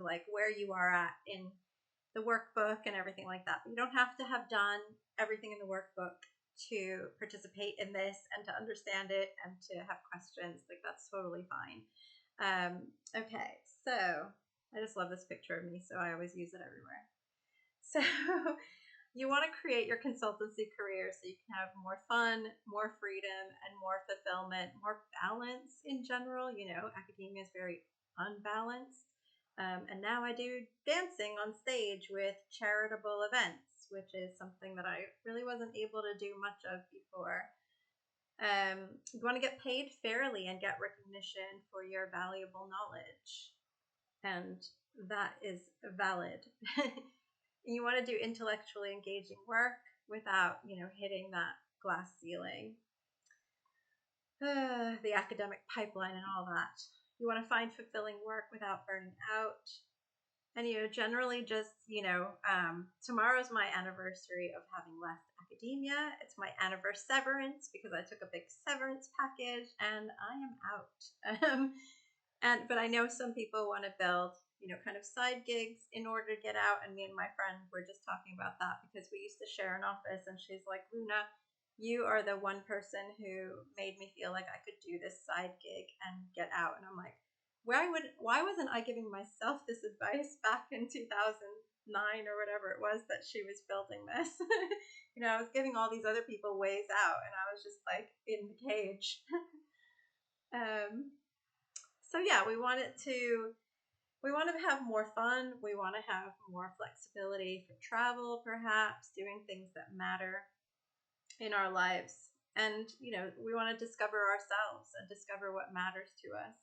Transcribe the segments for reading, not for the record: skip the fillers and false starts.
like where you are at in the workbook and everything like that. But you don't have to have done everything in the workbook to participate in this and to understand it and to have questions. Like, that's totally fine. Okay, so I just love this picture of me, so I always use it everywhere. So you want to create your consultancy career so you can have more fun, more freedom, and more fulfillment, more balance in general. You know, academia is very unbalanced. And now I do dancing on stage with charitable events, which is something that I really wasn't able to do much of before. You want to get paid fairly and get recognition for your valuable knowledge. And that is valid. You want to do intellectually engaging work without, hitting that glass ceiling, the academic pipeline and all that. You want to find fulfilling work without burning out. And, generally just, tomorrow's my anniversary of having left academia. It's my anniversary because I took a big severance package and I am out. But I know some people want to build, kind of side gigs in order to get out. And me and my friend were just talking about that because we used to share an office, and she's like, Luna, you are the one person who made me feel like I could do this side gig and get out. And I'm like, why wasn't I giving myself this advice back in 2009 or whatever it was that she was building this? I was giving all these other people ways out, and I was just like in the cage. So yeah, we want to have more fun. We want to have more flexibility for travel, perhaps, doing things that matter in our lives. And, we want to discover ourselves and discover what matters to us.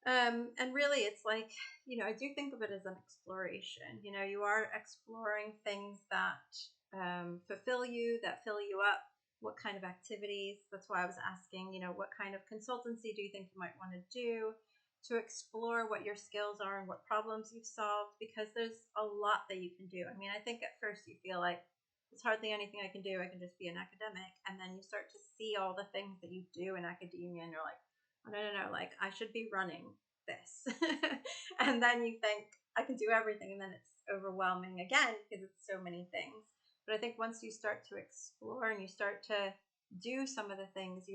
And really, it's like, I do think of it as an exploration. You are exploring things that fulfill you, that fill you up. What kind of activities? That's why I was asking, what kind of consultancy do you think you might want to do to explore what your skills are and what problems you've solved? Because there's a lot that you can do. I mean, I think at first you feel like there's hardly anything I can do. I can just be an academic. And then you start to see all the things that you do in academia, and you're like, oh, no, like I should be running this. And then you think I can do everything, and then it's overwhelming again because it's so many things. But I think once you start to explore and you start to do some of the things,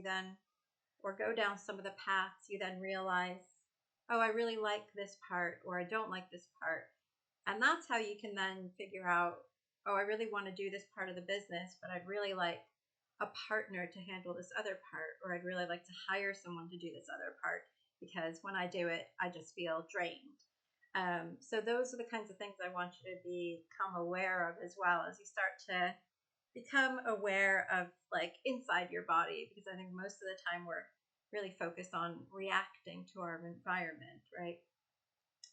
or go down some of the paths, you then realize, oh, I really like this part, or I don't like this part. And that's how you can then figure out, oh, I really want to do this part of the business, but I'd really like a partner to handle this other part, or I'd really like to hire someone to do this other part, because when I do it, I just feel drained. So those are the kinds of things I want you to become aware of, as well as you start to become aware of, like, inside your body, because I think most of the time we're really focused on reacting to our environment, right?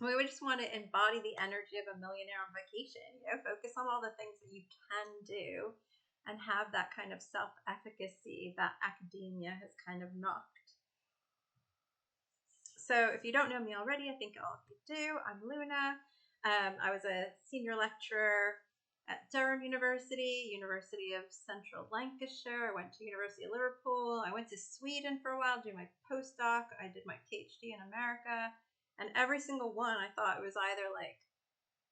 We just want to embody the energy of a millionaire on vacation, focus on all the things that you can do and have that kind of self-efficacy that academia has kind of knocked. So if you don't know me already, I think all of you do. I'm Luna. I was a senior lecturer at Durham University, University of Central Lancashire. I went to University of Liverpool. I went to Sweden for a while to do my postdoc. I did my PhD in America. And every single one, I thought it was either like,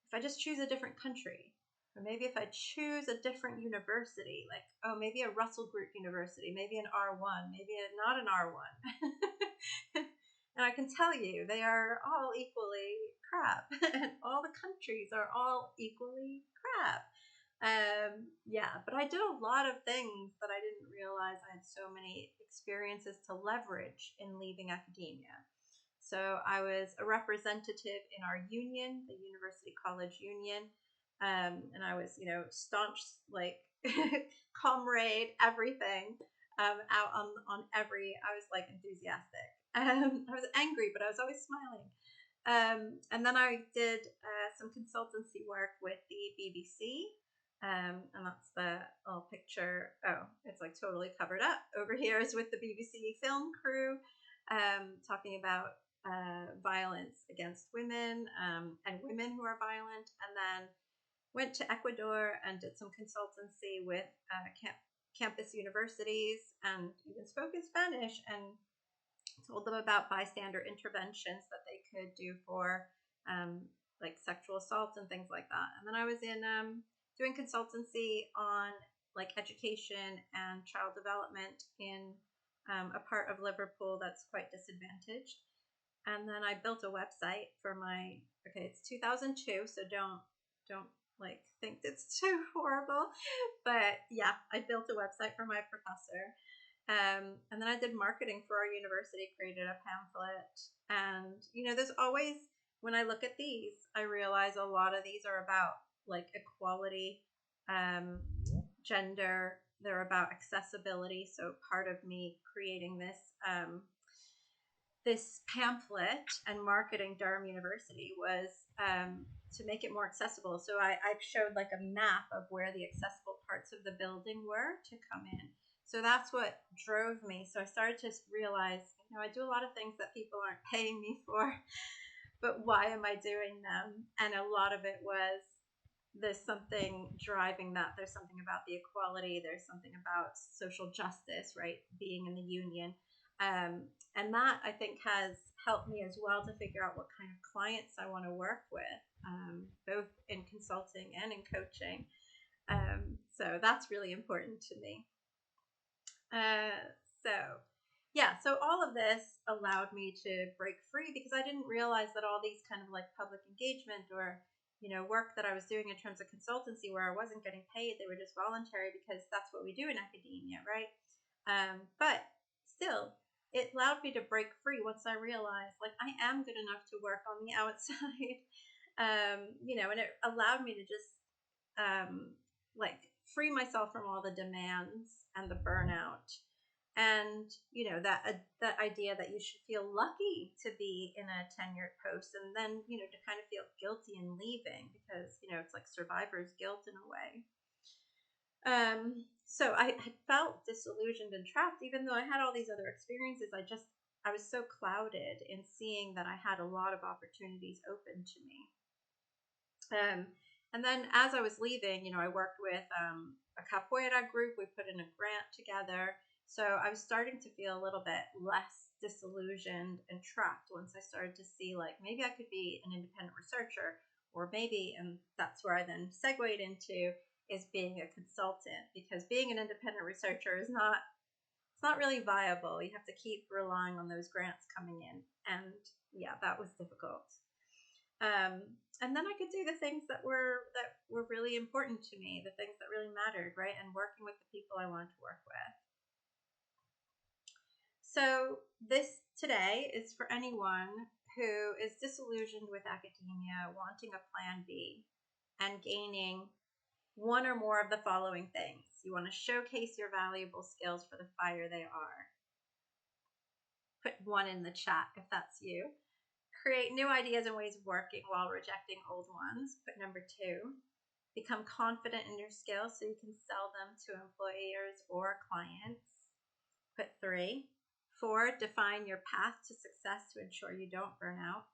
if I just choose a different country, or maybe if I choose a different university, like, oh, maybe a Russell Group University, maybe an R1, maybe not an R1. And I can tell you, they are all equally crap. And all the countries are all equally crap. But I did a lot of things that I didn't realize I had so many experiences to leverage in leaving academia. So I was a representative in our union, the University College Union. And I was, staunch, like, comrade, everything, out on every, I was like enthusiastic. I was angry, but I was always smiling. And then I did some consultancy work with the BBC. And that's the little picture. Oh, it's like totally covered up. Over here is with the BBC film crew, talking about violence against women and women who are violent. And then went to Ecuador and did some consultancy with campus universities, and even spoke in Spanish and told them about bystander interventions that they could do for like sexual assault and things like that. And then I was in doing consultancy on like education and child development in a part of Liverpool that's quite disadvantaged. And then I built a website for my, okay, it's 2002, so don't like think it's too horrible, but yeah, I built a website for my professor. And then I did marketing for our university, created a pamphlet. And, there's always, when I look at these, I realize a lot of these are about like equality, gender, they're about accessibility. So part of me creating this pamphlet and marketing Durham University was to make it more accessible. So I showed like a map of where the accessible parts of the building were to come in. So that's what drove me. So I started to realize, I do a lot of things that people aren't paying me for, but why am I doing them? And a lot of it was, there's something driving that. There's something about the equality. There's something about social justice, right? Being in the union. And that I think has helped me as well to figure out what kind of clients I want to work with, both in consulting and in coaching. So that's really important to me. So all of this allowed me to break free because I didn't realize that all these kind of like public engagement or, work that I was doing in terms of consultancy where I wasn't getting paid, they were just voluntary because that's what we do in academia, right? But still, it allowed me to break free once I realized like I am good enough to work on the outside, and it allowed me to just like free myself from all the demands and the burnout. And that idea that you should feel lucky to be in a tenured post, and then to kind of feel guilty in leaving because it's like survivor's guilt in a way. So I had felt disillusioned and trapped, even though I had all these other experiences. I was so clouded in seeing that I had a lot of opportunities open to me. And then as I was leaving, I worked with a capoeira group. We put in a grant together. So I was starting to feel a little bit less disillusioned and trapped once I started to see like maybe I could be an independent researcher, or maybe, and that's where I then segued into, is being a consultant, because being an independent researcher it's not really viable. You have to keep relying on those grants coming in. And yeah, that was difficult. And then I could do the things that were really important to me, the things that really mattered, right? And working with the people I wanted to work with. So this today is for anyone who is disillusioned with academia, wanting a plan B, and gaining one or more of the following things. You want to showcase your valuable skills for the fire they are. Put 1 in the chat if that's you. Create new ideas and ways of working while rejecting old ones. Put number 2. Become confident in your skills so you can sell them to employers or clients. Put 3. 4. Define your path to success to ensure you don't burn out.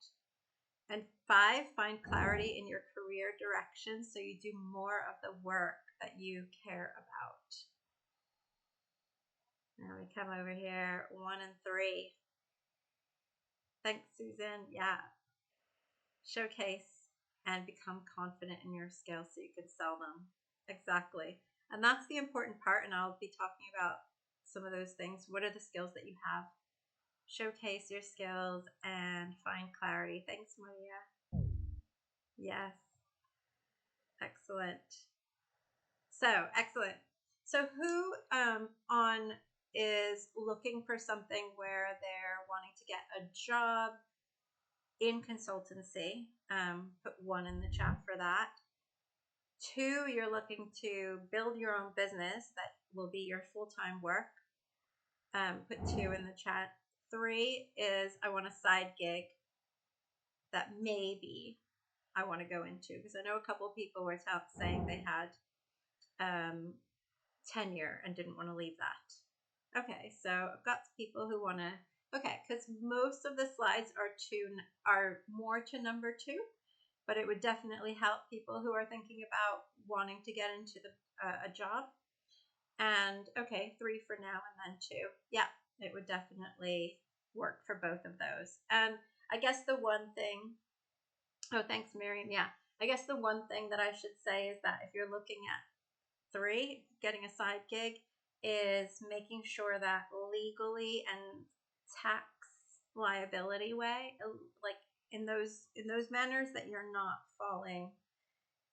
And 5. Find clarity in your career direction so you do more of the work that you care about. Now we come over here, 1 and 3. Thanks, Susan. Yeah. Showcase and become confident in your skills so you can sell them. Exactly. And that's the important part. And I'll be talking about some of those things. What are the skills that you have? Showcase your skills and find clarity. Thanks, Maria. Yes. Excellent. Excellent. So who on is looking for something where they're wanting to get a job in consultancy? Put 1 in the chat for that. 2, you're looking to build your own business that will be your full-time work. Put 2 in the chat. 3 is I want a side gig that maybe I want to go into, because I know a couple of people were saying they had tenure and didn't want to leave that. Okay, so I've got people who want to, because most of the slides are more to number 2, but it would definitely help people who are thinking about wanting to get into a job. And 3 for now and then 2. Yeah, it would definitely work for both of those. And I guess the one thing Oh, thanks, Miriam. Yeah. I guess the one thing that I should say is that if you're looking at three, getting a side gig, is making sure that legally and tax liability way, like in those manners, that you're not falling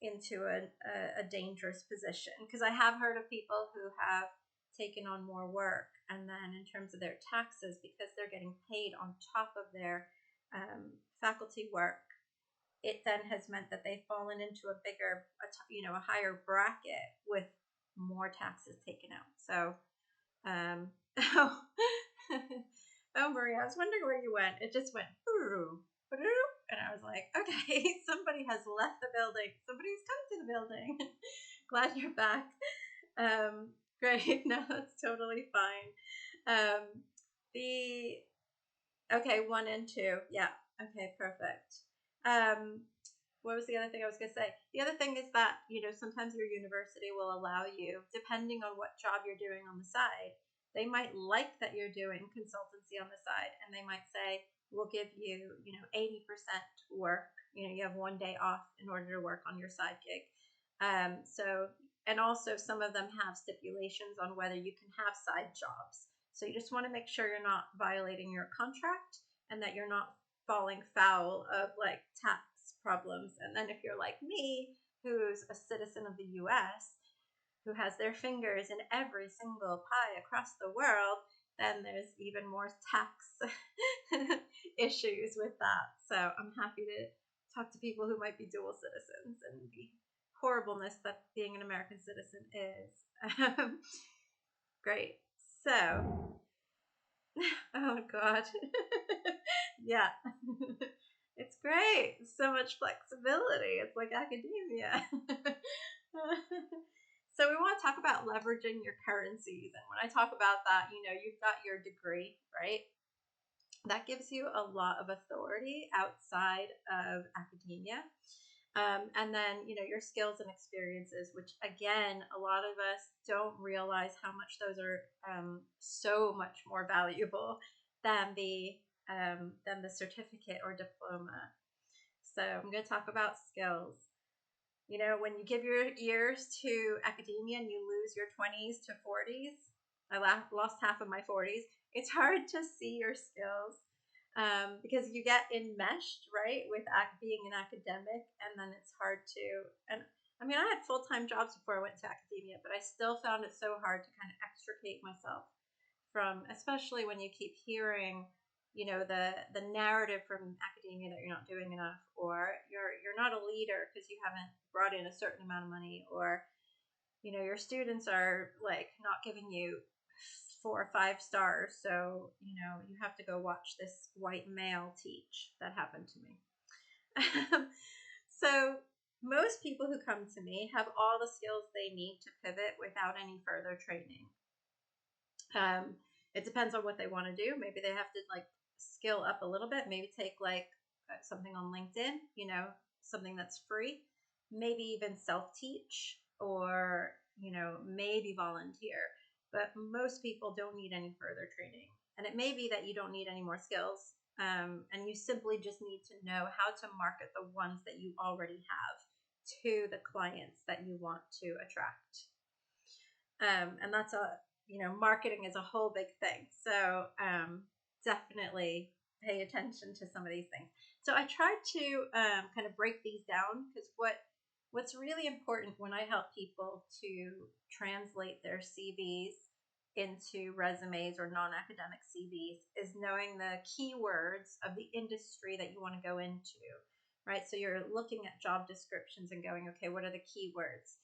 into a dangerous position. Because I have heard of people who have taken on more work, and then in terms of their taxes, because they're getting paid on top of their faculty work, it then has meant that they've fallen into a bigger, a higher bracket with more taxes taken out. So, oh, oh, Maria, I was wondering where you went. It just went, and I was like, okay, somebody has left the building. Somebody's come to the building. Glad you're back. Great. No, that's totally fine. The Okay, 1 and 2. Yeah. Okay, perfect. Um, what was the other thing I was going to say? The other thing is that, sometimes your university will allow you, depending on what job you're doing on the side, they might like that you're doing consultancy on the side, and they might say, we'll give you, 80% work. You have 1 day off in order to work on your side gig. And also some of them have stipulations on whether you can have side jobs. So you just want to make sure you're not violating your contract and that you're not falling foul of like tax problems. And then if you're like me, who's a citizen of the US, who has their fingers in every single pie across the world, then there's even more tax issues with that. So I'm happy to talk to people who might be dual citizens and the horribleness that being an American citizen is. Great. So, oh God. Yeah. It's great. So much flexibility. It's like academia. So we want to talk about leveraging your currencies. And when I talk about that, you've got your degree, right? That gives you a lot of authority outside of academia. And then, your skills and experiences, which again, a lot of us don't realize how much those are so much more valuable than the certificate or diploma. So I'm going to talk about skills. When you give your years to academia and you lose your 20s to 40s, I lost half of my 40s. It's hard to see your skills because you get enmeshed, right, with being an academic, and then it's hard to. And I mean, I had full-time jobs before I went to academia, but I still found it so hard to kind of extricate myself from, especially when you keep hearing, the narrative from academia that you're not doing enough, or you're not a leader because you haven't brought in a certain amount of money, or your students are like not giving you 4 or 5 stars, so you have to go watch this white male teach. That happened to me. So most people who come to me have all the skills they need to pivot without any further training. It depends on what they want to do. Maybe they have to like skill up a little bit, maybe take like something on LinkedIn, something that's free, maybe even self-teach, or maybe volunteer. But most people don't need any further training, and it may be that you don't need any more skills, and you simply just need to know how to market the ones that you already have to the clients that you want to attract. And that's marketing is a whole big thing. So definitely pay attention to some of these things. So I tried to kind of break these down, because what's really important when I help people to translate their CVs into resumes or non-academic CVs is knowing the keywords of the industry that you want to go into, right? So you're looking at job descriptions and going, okay, what are the keywords?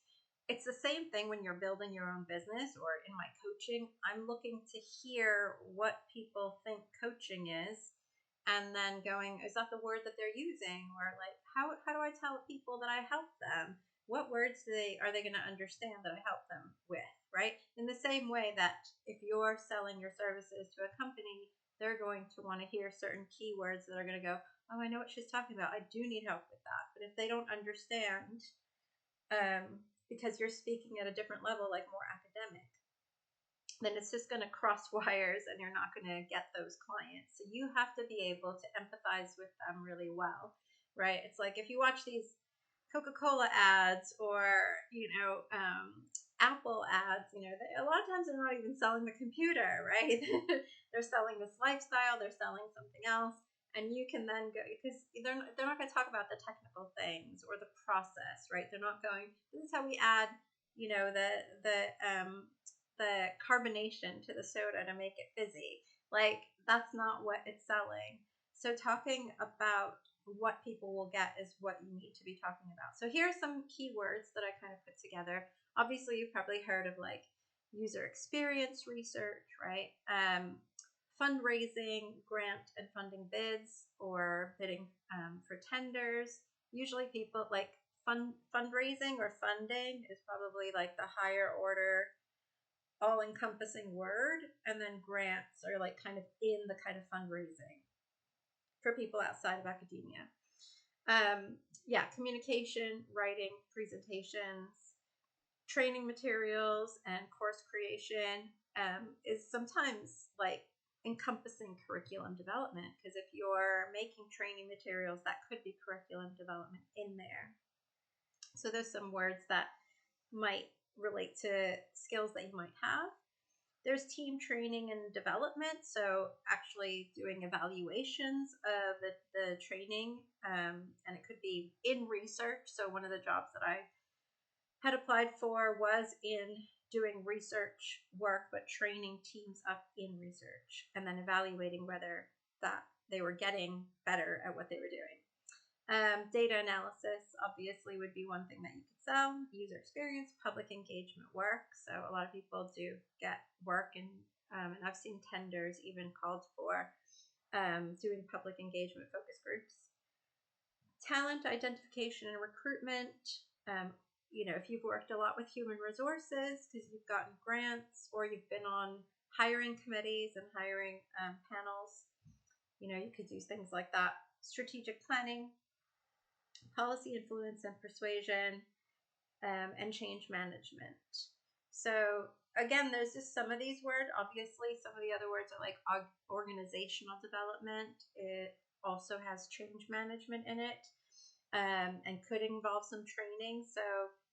It's the same thing when you're building your own business, or in my coaching. I'm looking to hear what people think coaching is, and then going, is that the word that they're using? Or like, how do I tell people that I help them? What words are they going to understand that I help them with, right? In the same way that if you're selling your services to a company, they're going to want to hear certain keywords that are going to go, oh, I know what she's talking about. I do need help with that. But if they don't understand, because you're speaking at a different level, like more academic, then it's just going to cross wires and you're not going to get those clients. So you have to be able to empathize with them really well. right? It's like if you watch these Coca-Cola ads or, Apple ads, a lot of times they're not even selling the computer, right? They're selling this lifestyle, they're selling something else. And you can then go, because they're not going to talk about the technical things or the process, right? They're not going, this is how we add, the carbonation to the soda to make it fizzy. Like, that's not what it's selling. So talking about what people will get is what you need to be talking about. So here are some keywords that I kind of put together. Obviously, you've probably heard of like user experience research, right? Fundraising, grant and funding bids, or bidding for tenders. Usually people like fundraising or funding is probably like the higher order all-encompassing word, and then grants are like kind of in the kind of fundraising for people outside of academia. Communication, writing, presentations, training materials, and course creation is sometimes like encompassing curriculum development, because if you're making training materials, that could be curriculum development in there. So there's some words that might relate to skills that you might have. There's team training and development, so actually doing evaluations of the training, and it could be in research. So one of the jobs that I had applied for was in doing research work, but training teams up in research and then evaluating whether that they were getting better at what they were doing. Data analysis obviously would be one thing that you could sell. User experience, public engagement work. So a lot of people do get work, and I've seen tenders even called for doing public engagement focus groups. Talent identification and recruitment. If you've worked a lot with human resources because you've gotten grants or you've been on hiring committees and hiring panels, you could use things like that. Strategic planning, policy influence and persuasion, and change management. So again, there's just some of these words. Obviously, some of the other words are like organizational development. It also has change management in it, and could involve some training. So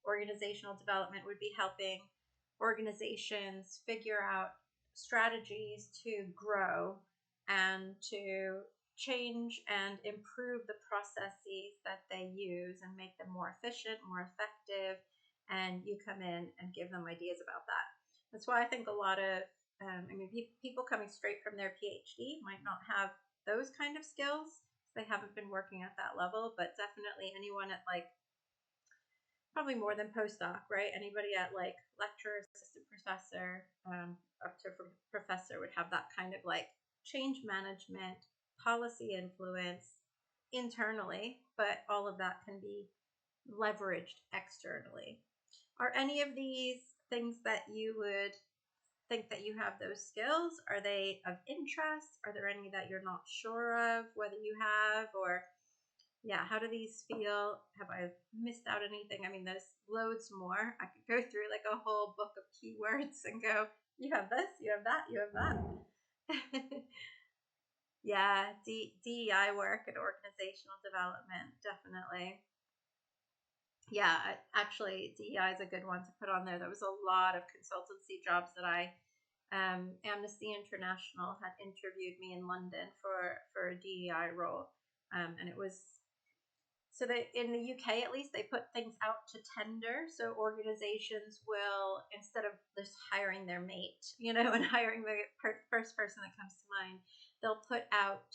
organizational development would be helping organizations figure out strategies to grow and to change and improve the processes that they use and make them more efficient, more effective, and you come in and give them ideas about that. That's why I think a lot of, people coming straight from their PhD might not have those kind of skills. They haven't been working at that level, but definitely anyone at like, probably more than postdoc, right? Anybody at like lecturer, assistant professor, up to professor would have that kind of like change management, policy influence internally, but all of that can be leveraged externally. Are any of these things that you would think that you have those skills? Are they of interest? Are there any that you're not sure of whether you have? Or how do these feel? Have I missed out anything? I mean, there's loads more. I could go through like a whole book of keywords and go, you have this, you have that, you have that. DEI work and organizational development, definitely. Actually, DEI is a good one to put on there. There was a lot of consultancy jobs that Amnesty International had interviewed me in London for a DEI role, and it was, so they, in the UK at least, they put things out to tender. So organizations will, instead of just hiring their mate, and hiring the first person that comes to mind, they'll put out,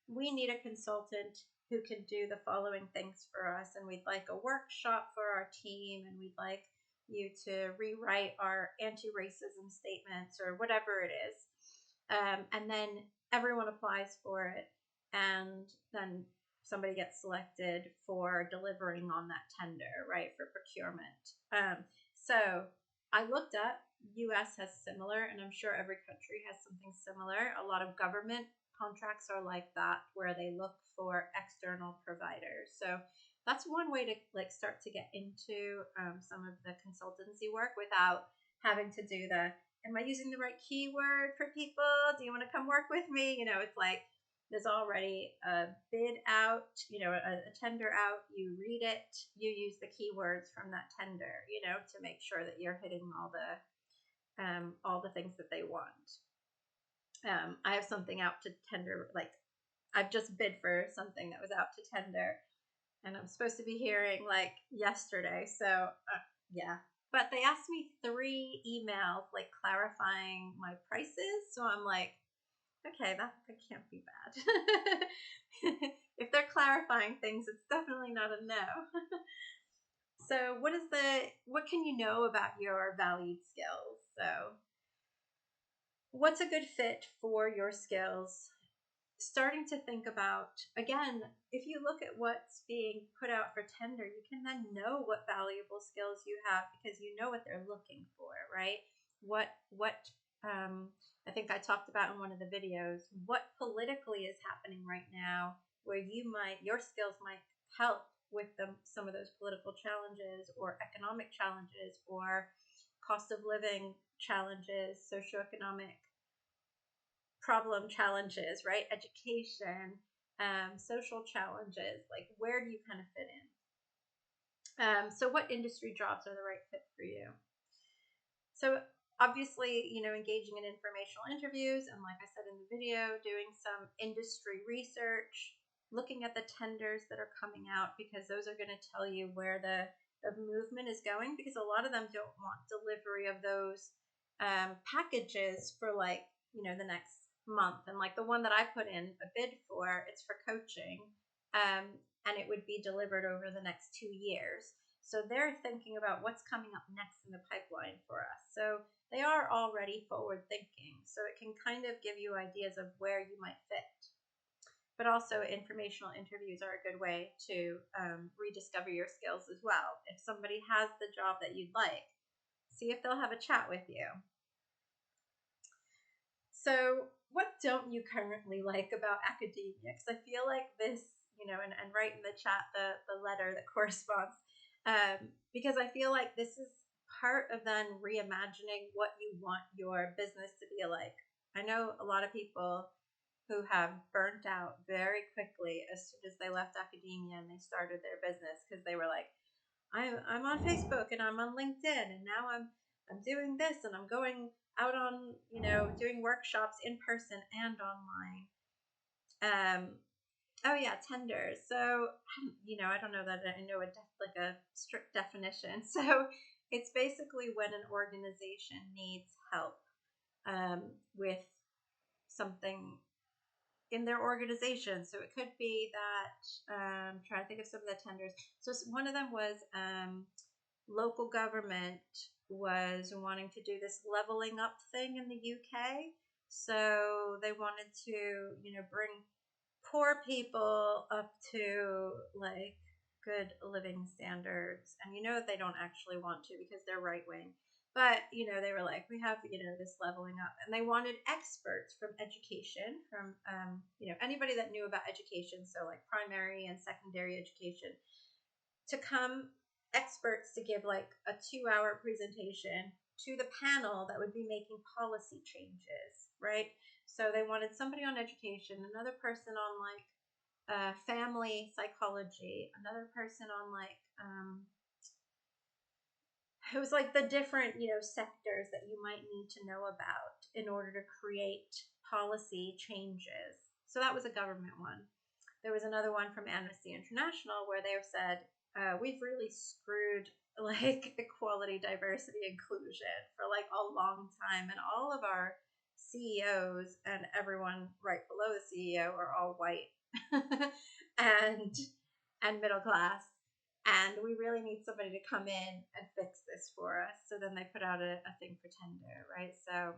we need a consultant who can do the following things for us, and we'd like a workshop for our team, and we'd like you to rewrite our anti-racism statements or whatever it is. And then everyone applies for it, and then somebody gets selected for delivering on that tender, right, for procurement. So I looked up, US has similar, and I'm sure every country has something similar. A lot of government contracts are like that, where they look for external providers. So that's one way to like start to get into some of the consultancy work without having to do the, am I using the right keyword for people? Do you want to come work with me? It's like, There's already a bid out, a tender out. You read it, you use the keywords from that tender, to make sure that you're hitting all the things that they want. I have something out to tender, like I've just bid for something that was out to tender, and I'm supposed to be hearing like yesterday. So yeah, but they asked me 3 emails like clarifying my prices. So I'm like, okay, that can't be bad. If they're clarifying things, it's definitely not a no. So what can you know about your valued skills? So what's a good fit for your skills? Starting to think about, again, if you look at what's being put out for tender, you can then know what valuable skills you have because you know what they're looking for, right? What I think I talked about in one of the videos, what politically is happening right now where your skills might help with some of those political challenges or economic challenges or cost of living challenges, socioeconomic problem challenges, right? Education, social challenges, like where do you kind of fit in? So what industry jobs are the right fit for you? So obviously, engaging in informational interviews, and like I said in the video, doing some industry research, looking at the tenders that are coming out, because those are going to tell you where the movement is going, because a lot of them don't want delivery of those packages for like, the next month. And like the one that I put in a bid for, it's for coaching, and it would be delivered over the next 2 years. So they're thinking about what's coming up next in the pipeline for us. So they are already forward thinking. So it can kind of give you ideas of where you might fit. But also informational interviews are a good way to rediscover your skills as well. If somebody has the job that you'd like, see if they'll have a chat with you. So what don't you currently like about academia? Because I feel like this, and write in the chat the letter that corresponds. Because I feel like this is part of then reimagining what you want your business to be like. I know a lot of people who have burnt out very quickly as soon as they left academia and they started their business because they were like, I'm on Facebook and I'm on LinkedIn and now I'm doing this and I'm going out on, doing workshops in person and online. Oh yeah, tenders. So, I don't know that I know a strict definition. So it's basically when an organization needs help with something in their organization. So it could be that, I'm trying to think of some of the tenders. So one of them was local government was wanting to do this leveling up thing in the UK. So they wanted to, bring poor people up to like good living standards. And they don't actually want to because they're right wing. But, they were like, we have, this leveling up. And they wanted experts from education, from, anybody that knew about education. So like primary and secondary education to come, experts to give like a 2-hour presentation to the panel that would be making policy changes, right? So they wanted somebody on education, another person on like family psychology, another person on like it was like the different sectors that you might need to know about in order to create policy changes. So that was a government one. There was another one from Amnesty International where they said, we've really screwed like equality, diversity, inclusion for like a long time, and all of our CEOs and everyone right below the CEO are all white and middle class, and we really need somebody to come in and fix this for us. So then they put out a thing for tender, right? So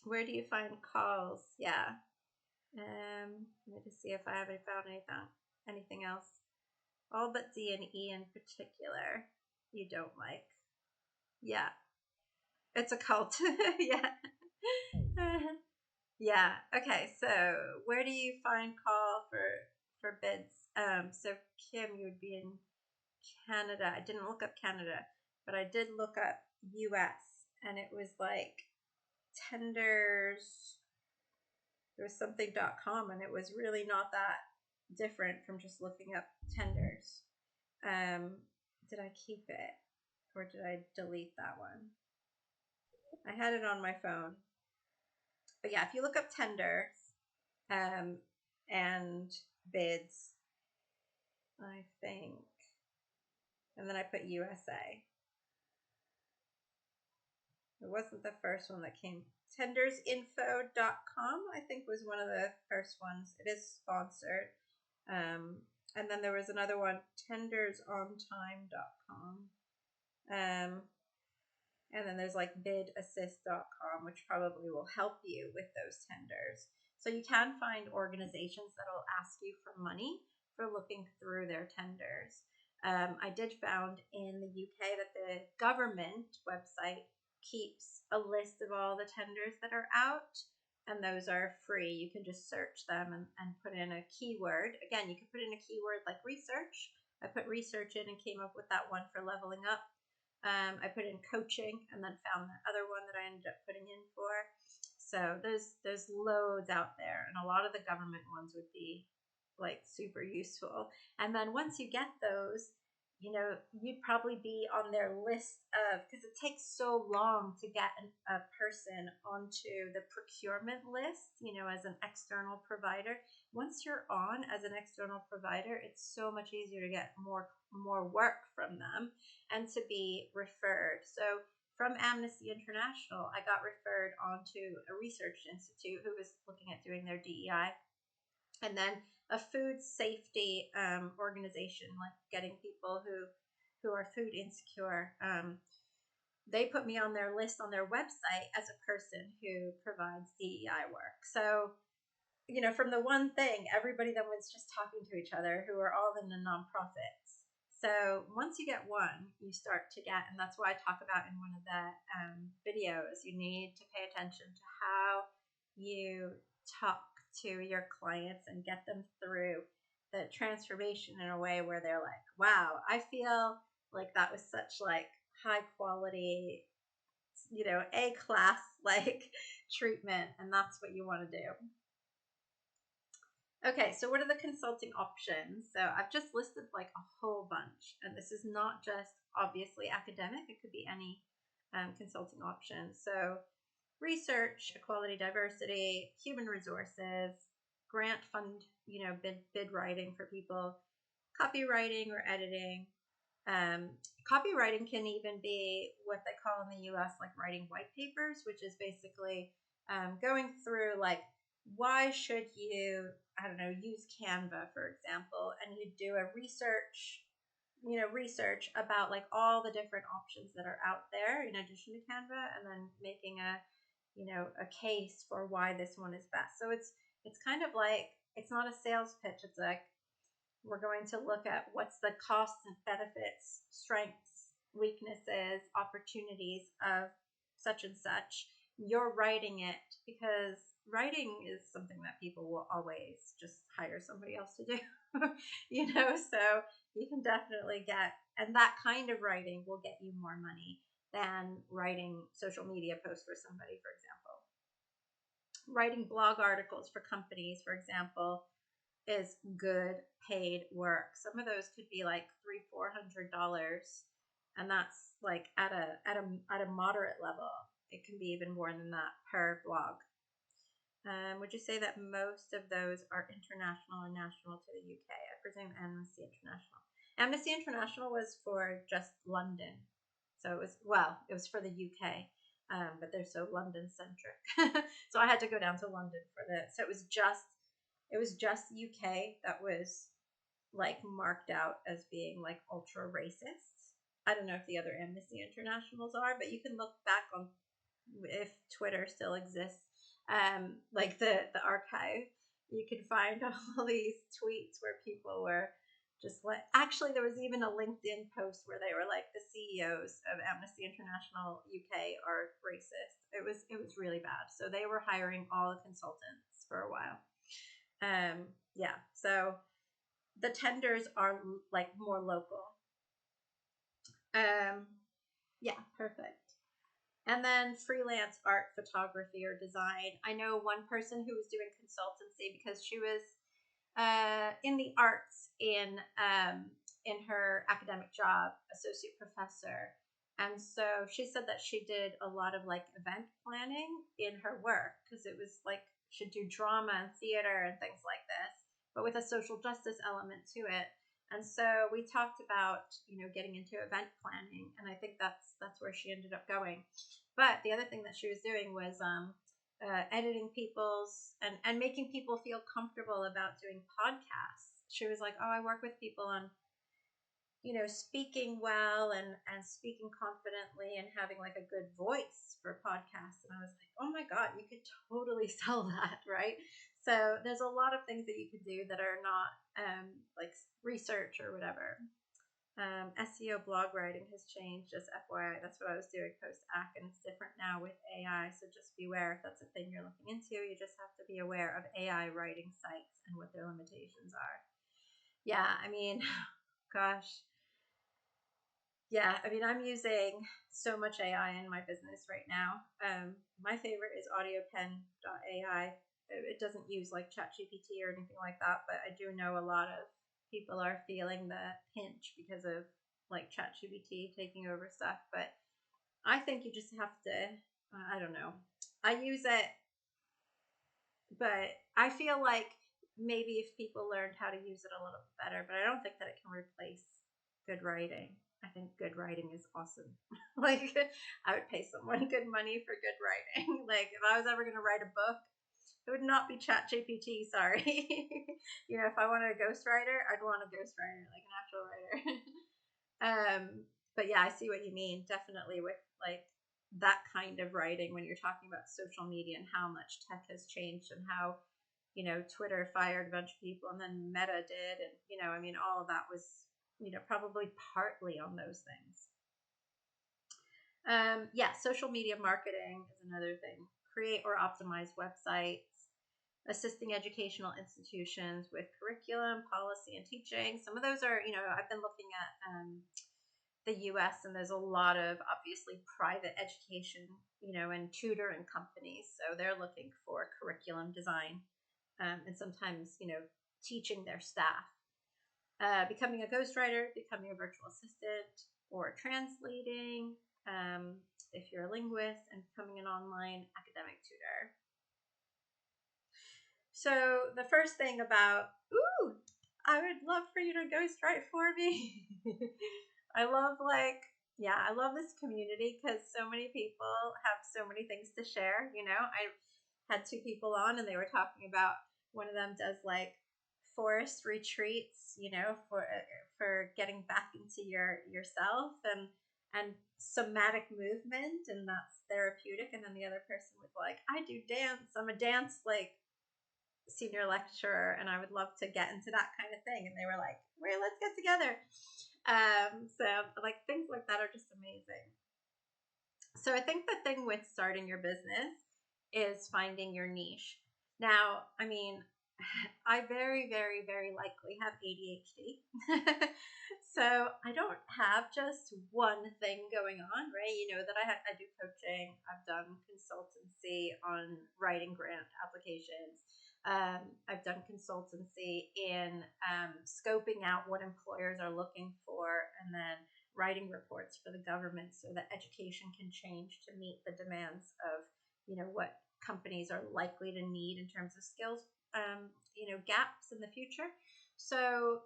where do you find calls? Yeah. Let me just see if I haven't found anything else. All but D and E in particular you don't like. Yeah. It's a cult. Yeah. Yeah. Okay. So where do you find call for bids? So Kim, you would be in Canada. I didn't look up Canada, but I did look up US, and it was like tenders. There was something.com, and it was really not that different from just looking up tenders. Did I keep it or did I delete that one? I had it on my phone. But yeah, if you look up tenders and bids, I think, and then I put USA. It wasn't the first one that came. Tendersinfo.com, I think, was one of the first ones. It is sponsored. And then there was another one, tendersontime.com. And then there's like bidassist.com, which probably will help you with those tenders. So you can find organizations that will ask you for money for looking through their tenders. I did found in the UK that the government website keeps a list of all the tenders that are out, and those are free. You can just search them and put in a keyword. Again, you can put in a keyword like research. I put research in and came up with that one for leveling up. I put in coaching and then found the other one that I ended up putting in for. So there's loads out there, and a lot of the government ones would be like super useful. And then once you get those, you know, you'd probably be on their list of, because it takes so long to get a person onto the procurement list, you know, as an external provider. Once you're on as an external provider, it's so much easier to get more work from them and to be referred. So from Amnesty International, I got referred onto a research institute who was looking at doing their DEI, and then a food safety organization, like getting people who are food insecure. They put me on their list on their website as a person who provides DEI work. So, you know, from the one thing, everybody then was just talking to each other who are all in the nonprofits. So once you get one, you start to get, and that's why I talk about in one of the videos, you need to pay attention to how you talk to your clients and get them through the transformation in a way where they're like, wow, I feel like that was such like high quality, you know, A class like treatment, and that's what you want to do. Okay, so what are the consulting options? So I've just listed like a whole bunch, and this is not just obviously academic, it could be any consulting option. So research, equality, diversity, human resources, grant fund, you know, bid writing for people, copywriting or editing. Copywriting can even be what they call in the US like writing white papers, which is basically going through like, why should you, I don't know, use Canva, for example, and you do a research about like all the different options that are out there in addition to Canva, and then making a case for why this one is best. So it's kind of like, it's not a sales pitch. It's like, we're going to look at what's the costs and benefits, strengths, weaknesses, opportunities of such and such. You're writing it because writing is something that people will always just hire somebody else to do, so you can definitely get, and that kind of writing will get you more money than writing social media posts for somebody, for example. Writing blog articles for companies, for example, is good paid work. Some of those could be like $300-400, and that's like at a moderate level. It can be even more than that per blog. Would you say that most of those are international or national to the UK? I presume Amnesty International. Amnesty International was for just London, so it was for the UK, but they're so London centric, so I had to go down to London for this. So it was just UK that was like marked out as being like ultra racist. I don't know if the other Amnesty Internationals are, but you can look back on, if Twitter still exists, like the archive, you can find all these tweets where people were just like, actually there was even a LinkedIn post where they were like, the CEOs of Amnesty International UK are racist. It was really bad. So they were hiring all the consultants for a while. So the tenders are like more local. Perfect. And then freelance art, photography, or design. I know one person who was doing consultancy because she was in the arts in her academic job, associate professor. And so she said that she did a lot of like event planning in her work because it was like she'd do drama and theater and things like this, but with a social justice element to it. And so we talked about, getting into event planning, and I think that's where she ended up going. But the other thing that she was doing was editing people's and making people feel comfortable about doing podcasts. She was like, "Oh, I work with people on, speaking well and speaking confidently and having like a good voice for podcasts." And I was like, "Oh my God, you could totally sell that, right?" So there's a lot of things that you could do that are not like research or whatever. SEO blog writing has changed, just FYI. That's what I was doing post-ACK, and it's different now with AI. So just beware if that's a thing you're looking into. You just have to be aware of AI writing sites and what their limitations are. Yeah, I mean, gosh. Yeah, I mean, I'm using so much AI in my business right now. My favorite is audiopen.ai. It doesn't use like ChatGPT or anything like that, but I do know a lot of people are feeling the pinch because of like ChatGPT taking over stuff. But I think you just have to, I don't know. I use it, but I feel like maybe if people learned how to use it a little bit better, but I don't think that it can replace good writing. I think good writing is awesome. Like, I would pay someone good money for good writing. Like, if I was ever going to write a book, it would not be Chat GPT, sorry. If I wanted a ghostwriter, I'd want a ghostwriter, like an actual writer. But yeah, I see what you mean. Definitely with like that kind of writing when you're talking about social media and how much tech has changed and how, Twitter fired a bunch of people and then Meta did. And, I mean, all of that was, probably partly on those things. Yeah, social media marketing is another thing. Create or optimize websites, assisting educational institutions with curriculum, policy, and teaching. Some of those are, I've been looking at the US, and there's a lot of obviously private education, and tutoring companies. So they're looking for curriculum design and sometimes, teaching their staff. Becoming a ghostwriter, becoming a virtual assistant, or translating if you're a linguist, and becoming an online academic tutor. So the first thing about, I would love for you to ghostwrite for me. I love I love this community because so many people have so many things to share. I had two people on and they were talking about one of them does like forest retreats, for getting back into yourself and somatic movement, and that's therapeutic. And then the other person was like, I do dance. I'm a dance like senior lecturer and I would love to get into that kind of thing. And they were like, well, let's get together. So like things like that are just amazing. So I think the thing with starting your business is finding your niche. Now, I mean, I very, very, very likely have ADHD. So I don't have just one thing going on, right? You know that I do coaching. I've done consultancy on writing grant applications. I've done consultancy in scoping out what employers are looking for and then writing reports for the government so that education can change to meet the demands of, what companies are likely to need in terms of skills, gaps in the future. So,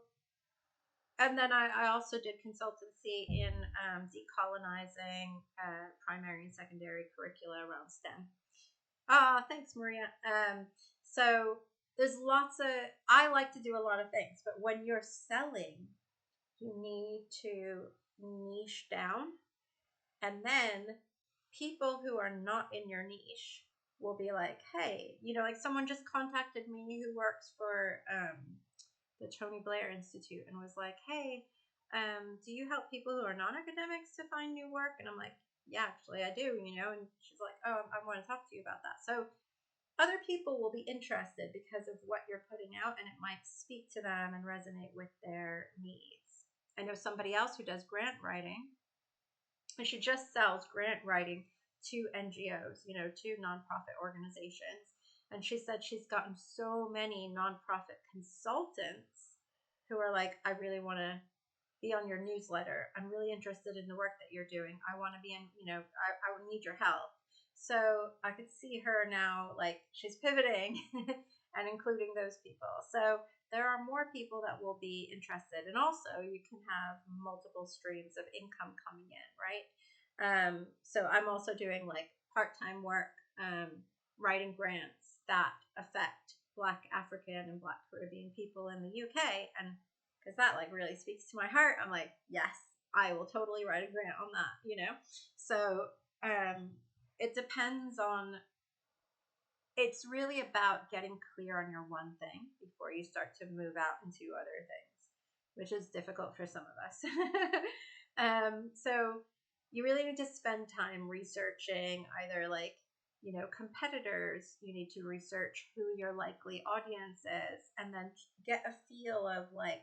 and then I also did consultancy in decolonizing primary and secondary curricula around STEM. Thanks, Maria. So there's lots of, I like to do a lot of things, but when you're selling, you need to niche down, and then people who are not in your niche will be like, hey, like someone just contacted me who works for the Tony Blair Institute and was like, hey, do you help people who are non-academics to find new work? And I'm like, yeah, actually I do, and she's like, oh, I want to talk to you about that. So other people will be interested because of what you're putting out, and it might speak to them and resonate with their needs. I know somebody else who does grant writing, and she just sells grant writing 2 NGOs, you know, 2 nonprofit organizations. And she said she's gotten so many nonprofit consultants who are like, I really want to be on your newsletter. I'm really interested in the work that you're doing. I want to be in, you know, I would need your help. So I could see her now, like she's pivoting and including those people. So there are more people that will be interested. And also you can have multiple streams of income coming in, right? So I'm also doing like part-time work, writing grants that affect Black African and Black Caribbean people in the UK. And because that like really speaks to my heart, I'm like, yes, I will totally write a grant on that, you know? So it depends on, it's really about getting clear on your one thing before you start to move out into other things, which is difficult for some of us. So you really need to spend time researching either like, you know, competitors. You need to research who your likely audience is, and then get a feel of like,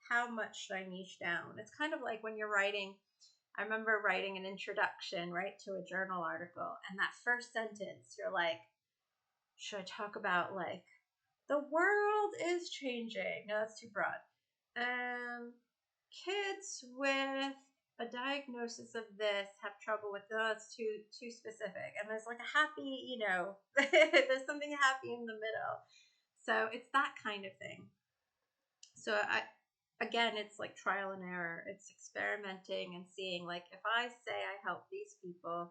how much should I niche down? It's kind of like when you're writing, I remember writing an introduction, right, to a journal article, and that first sentence, you're like, should I talk about like the world is changing? No, that's too broad. Kids with a diagnosis of this have trouble with, no, that's too specific. And there's like a happy, you know, there's something happy in the middle. So it's that kind of thing. So again, it's like trial and error. It's experimenting and seeing, like, if I say I help these people,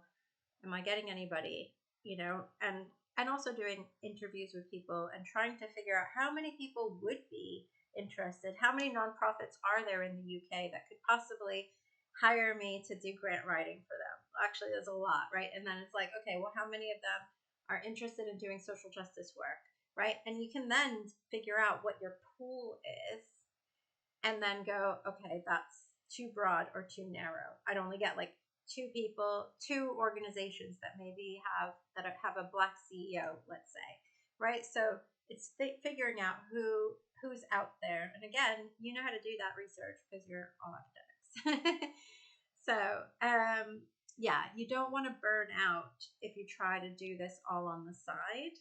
am I getting anybody? You know, and also doing interviews with people and trying to figure out how many people would be interested. How many nonprofits are there in the UK that could possibly hire me to do grant writing for them? Actually, there's a lot, right? And then it's like, okay, well, how many of them are interested in doing social justice work, right? And you can then figure out what your pool is and then go, okay, that's too broad or too narrow. I'd only get like 2 people, 2 organizations that maybe have a Black CEO, let's say, right? So it's figuring out who's out there. And again, you know how to do that research because you're all academics. So yeah, you don't want to burn out if you try to do this all on the side.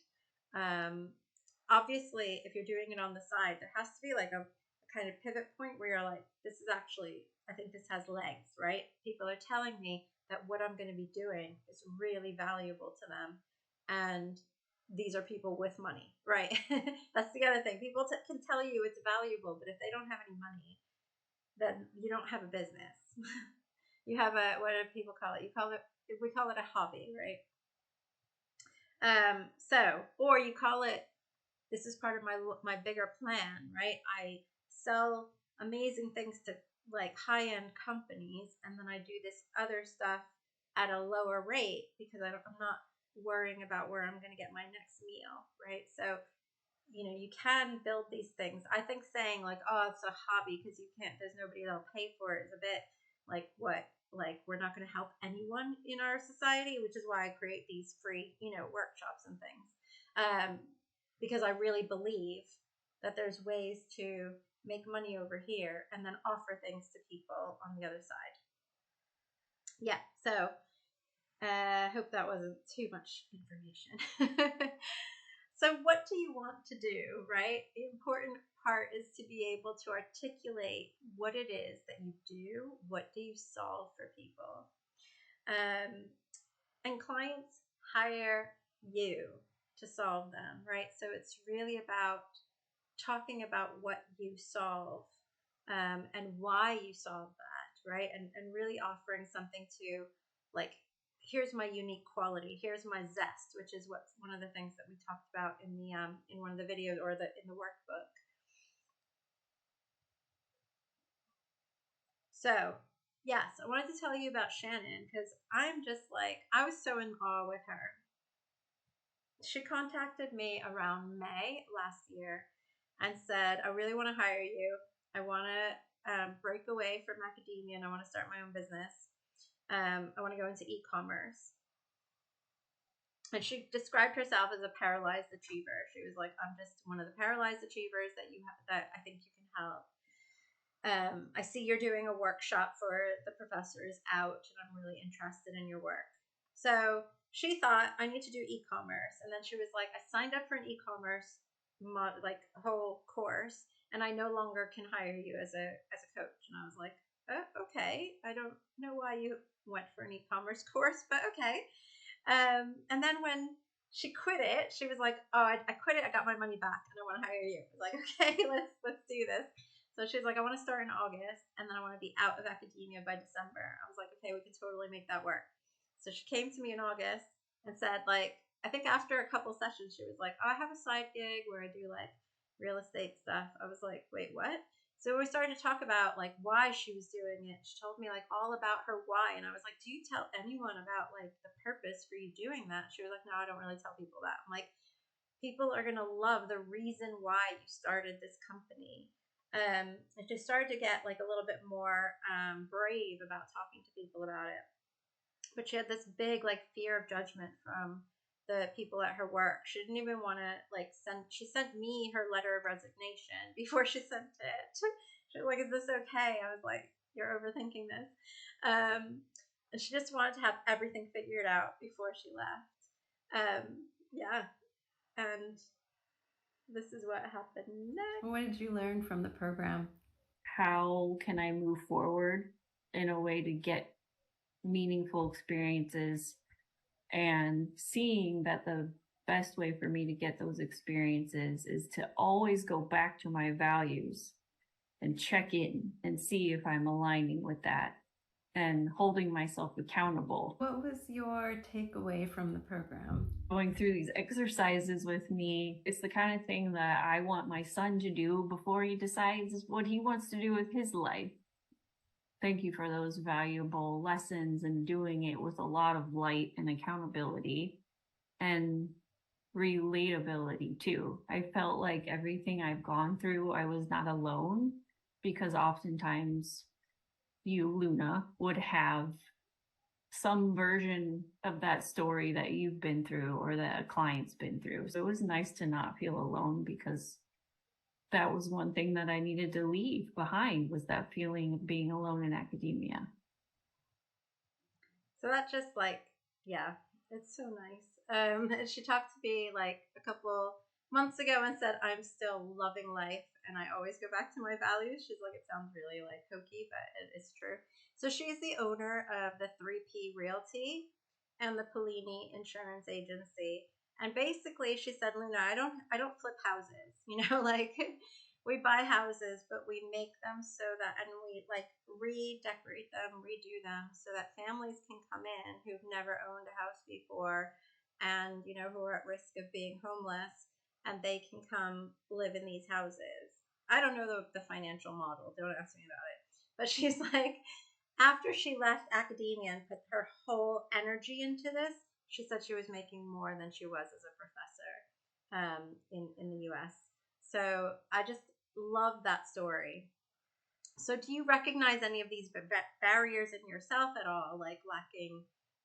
Obviously, if you're doing it on the side, there has to be like a kind of pivot point where you're like, this is actually, I think this has legs, right? People are telling me that what I'm going to be doing is really valuable to them. And these are people with money, right? That's the other thing. People can tell you it's valuable, but if they don't have any money, then you don't have a business. You have a, what do people call it? We call it a hobby, right? Or you call it, this is part of my bigger plan, right? I sell amazing things to like high-end companies, and then I do this other stuff at a lower rate because I'm not worrying about where I'm going to get my next meal, right? So, you know, you can build these things. I think saying like, oh, it's a hobby because you can't, there's nobody that'll pay for it is a bit like, what? Like, we're not going to help anyone in our society, which is why I create these free, you know, workshops and things. Because I really believe that there's ways to make money over here and then offer things to people on the other side. Yeah, so I hope that wasn't too much information. So what do you want to do, right? The important part is to be able to articulate what it is that you do. What do you solve for people? And clients hire you to solve them, right? So it's really about talking about what you solve, and why you solve that, right? And really offering something to, like, here's my unique quality, here's my zest, which is what's one of the things that we talked about in the in one of the videos, or in the workbook. So yes, I wanted to tell you about Shannon because I'm just like, I was so in awe with her. She contacted me around May last year and said, I really want to hire you. I want to break away from academia and I want to start my own business. I want to go into e-commerce. And she described herself as a paralyzed achiever. She was like, I'm just one of the paralyzed achievers that that I think you can help. I see you're doing a workshop for the professors out, and I'm really interested in your work. So she thought, I need to do e-commerce. And then she was like, I signed up for an e-commerce like whole course, and I no longer can hire you as a coach. And I was like, oh, okay. I don't know why you went for an e-commerce course, but okay. And then when she quit it, she was like, oh, I quit it. I got my money back and I want to hire you. I was like, okay, let's do this. So she was like, I want to start in August and then I want to be out of academia by December. I was like, okay, we can totally make that work. So she came to me in August and said, like, I think after a couple sessions, she was like, oh, I have a side gig where I do like real estate stuff. I was like, wait, what? So we started to talk about like why she was doing it. She told me like all about her why. And I was like, do you tell anyone about like the purpose for you doing that? She was like, no, I don't really tell people that. I'm like, people are going to love the reason why you started this company. And she started to get like a little bit more brave about talking to people about it. But she had this big like fear of judgment from the people at her work. She didn't even want to like she sent me her letter of resignation before she sent it. She was like, is this okay? I was like, you're overthinking this. And she just wanted to have everything figured out before she left. Yeah. And this is what happened next. What did you learn from the program? How can I move forward in a way to get meaningful experiences, and seeing that the best way for me to get those experiences is to always go back to my values and check in and see if I'm aligning with that and holding myself accountable. What was your takeaway from the program? Going through these exercises with me, it's the kind of thing that I want my son to do before he decides what he wants to do with his life. Thank you for those valuable lessons and doing it with a lot of light and accountability and relatability too. I felt like everything I've gone through, I was not alone, because oftentimes you, Luna, would have some version of that story that you've been through or that a client's been through. So it was nice to not feel alone, because that was one thing that I needed to leave behind, was that feeling of being alone in academia. So that just like, yeah, it's so nice. And she talked to me like a couple months ago and said, I'm still loving life and I always go back to my values. She's like, it sounds really like hokey, but it is true. So she's the owner of the 3P Realty and the Polini Insurance Agency. And basically she said, Luna, I don't flip houses, like we buy houses, but we make them so that, and we like redecorate them, redo them so that families can come in who've never owned a house before and, who are at risk of being homeless, and they can come live in these houses. I don't know the financial model. Don't ask me about it. But she's like, after she left academia and put her whole energy into this, she said she was making more than she was as a professor in the US. So I just love that story. So do you recognize any of these barriers in yourself at all? Like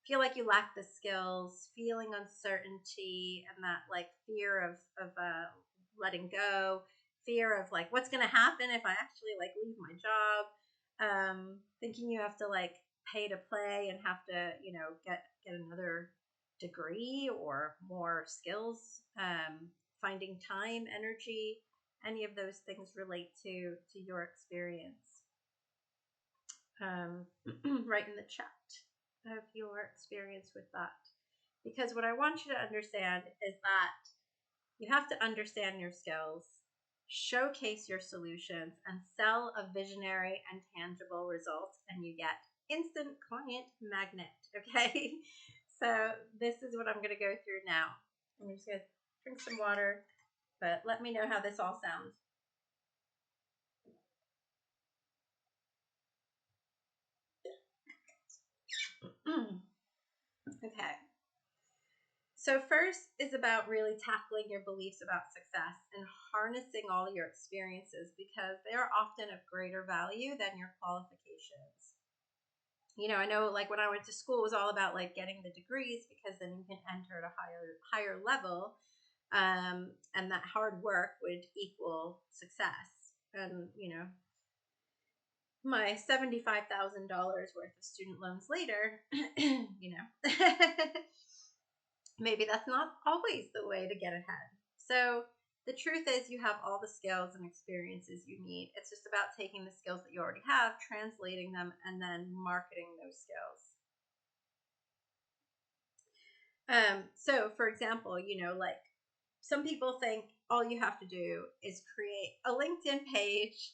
feel like you lack the skills, feeling uncertainty, and that like fear of letting go, fear of like what's going to happen if I actually like leave my job, thinking you have to like pay to play and have to get another degree or more skills, finding time, energy, any of those things relate to your experience. Write in the chat of your experience with that, because what I want you to understand is that you have to understand your skills, showcase your solutions, and sell a visionary and tangible result, and you get instant client magnet. Okay. So this is what I'm going to go through now. I'm just going to drink some water, but let me know how this all sounds. Okay. So, first is about really tackling your beliefs about success and harnessing all your experiences, because they are often of greater value than your qualifications. I know like when I went to school, it was all about like getting the degrees because then you can enter at a higher level, and that hard work would equal success. And my $75,000 worth of student loans later, maybe that's not always the way to get ahead. So the truth is, you have all the skills and experiences you need. It's just about taking the skills that you already have, translating them, and then marketing those skills. So for example, like some people think all you have to do is create a LinkedIn page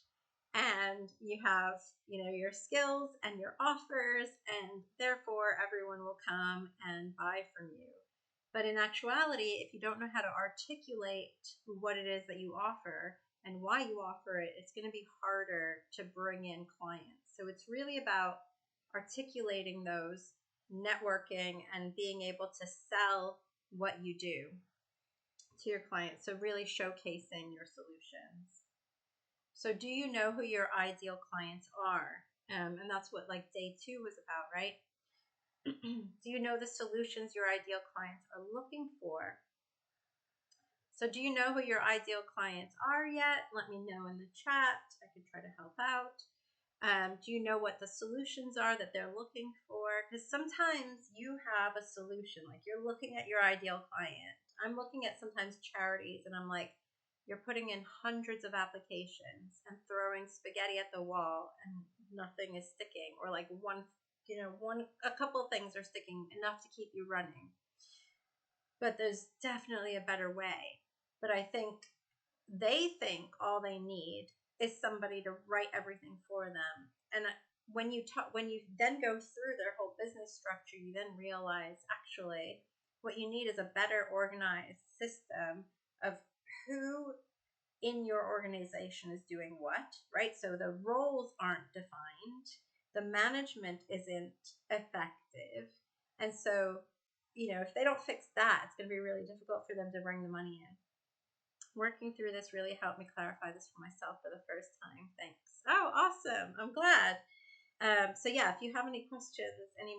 and you have, your skills and your offers, and therefore everyone will come and buy from you. But in actuality, if you don't know how to articulate what it is that you offer and why you offer it, it's going to be harder to bring in clients. So it's really about articulating those, networking, and being able to sell what you do to your clients. So really showcasing your solutions. So do you know who your ideal clients are? And that's what like day 2 was about, right? Do you know the solutions your ideal clients are looking for? So do you know who your ideal clients are yet? Let me know in the chat. I can try to help out. Do you know what the solutions are that they're looking for? Because sometimes you have a solution, like you're looking at your ideal client. I'm looking at sometimes charities and I'm like, you're putting in hundreds of applications and throwing spaghetti at the wall and nothing is sticking, or like a couple things are sticking enough to keep you running. But there's definitely a better way. But I think they think all they need is somebody to write everything for them. And when you then go through their whole business structure, you then realize actually what you need is a better organized system of who in your organization is doing what, right? So the roles aren't defined, the management isn't effective. And so, if they don't fix that, it's going to be really difficult for them to bring the money in. Working through this really helped me clarify this for myself for the first time. Thanks. Oh, awesome. I'm glad. So yeah, if you have any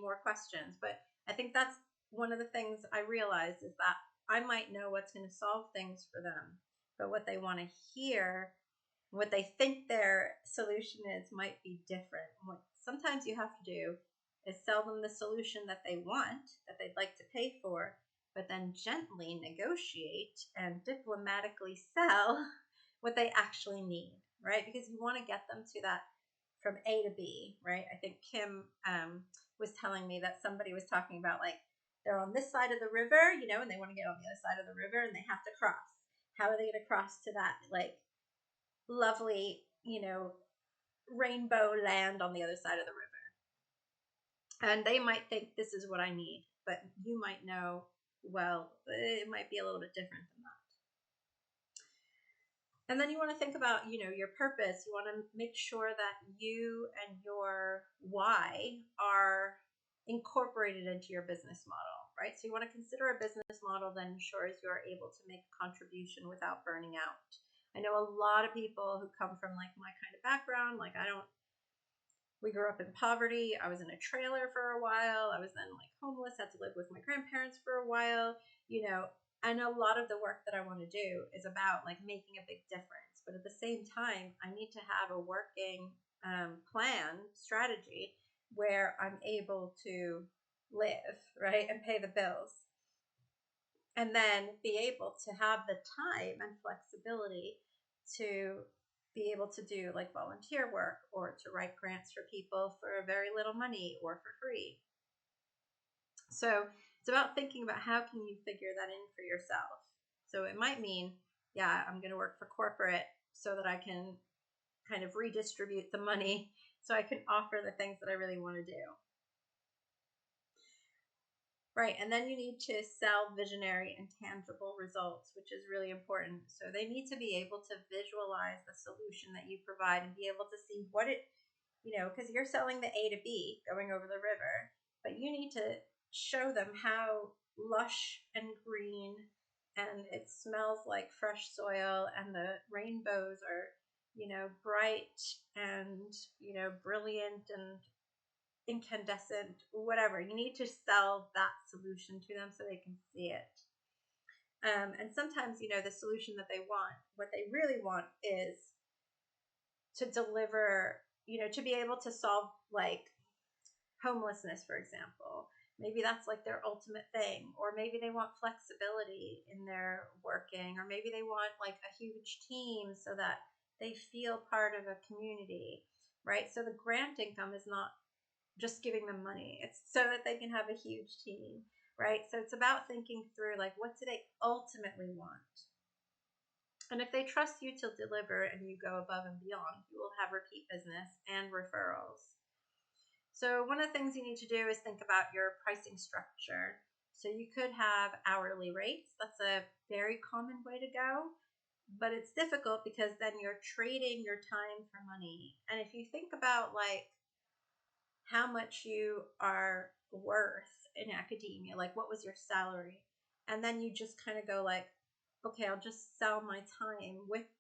more questions, but I think that's one of the things I realized is that I might know what's going to solve things for them, but what they want to hear, what they think their solution is, might be different. What sometimes you have to do is sell them the solution that they want, that they'd like to pay for, but then gently negotiate and diplomatically sell what they actually need, right? Because you want to get them to that from A to B, right? I think Kim was telling me that somebody was talking about like they're on this side of the river, and they want to get on the other side of the river and they have to cross. How are they going to cross to that like lovely, rainbow land on the other side of the river? And they might think this is what I need, but you might know, well, it might be a little bit different than that. And then you want to think about, your purpose. You want to make sure that you and your why are incorporated into your business model, right? So you want to consider a business model that ensures you are able to make a contribution without burning out. I know a lot of people who come from like my kind of background, like we grew up in poverty. I was in a trailer for a while. I was then like homeless, had to live with my grandparents for a while, and a lot of the work that I want to do is about like making a big difference. But at the same time, I need to have a working plan, strategy where I'm able to live, right, and pay the bills. And then be able to have the time and flexibility to be able to do like volunteer work or to write grants for people for very little money or for free. So it's about thinking about how can you figure that in for yourself. So it might mean, yeah, I'm going to work for corporate so that I can kind of redistribute the money so I can offer the things that I really want to do. Right, and then you need to sell visionary and tangible results, which is really important. So they need to be able to visualize the solution that you provide and be able to see what it, because you're selling the A to B going over the river, but you need to show them how lush and green and it smells like fresh soil and the rainbows are, bright and, brilliant and incandescent, whatever. You need to sell that solution to them so they can see it. And sometimes, the solution that they want, what they really want is to deliver to be able to solve like homelessness, for example. Maybe that's like their ultimate thing, or maybe they want flexibility in their working, or maybe they want like a huge team so that they feel part of a community, right? So the grant income is not just giving them money, it's so that they can have a huge team, right? So it's about thinking through like, what do they ultimately want? And if they trust you to deliver and you go above and beyond, you will have repeat business and referrals. So one of the things you need to do is think about your pricing structure. So you could have hourly rates. That's a very common way to go, but it's difficult because then you're trading your time for money. And if you think about like how much you are worth in academia, like what was your salary? And then you just kind of go like, okay, I'll just sell my time with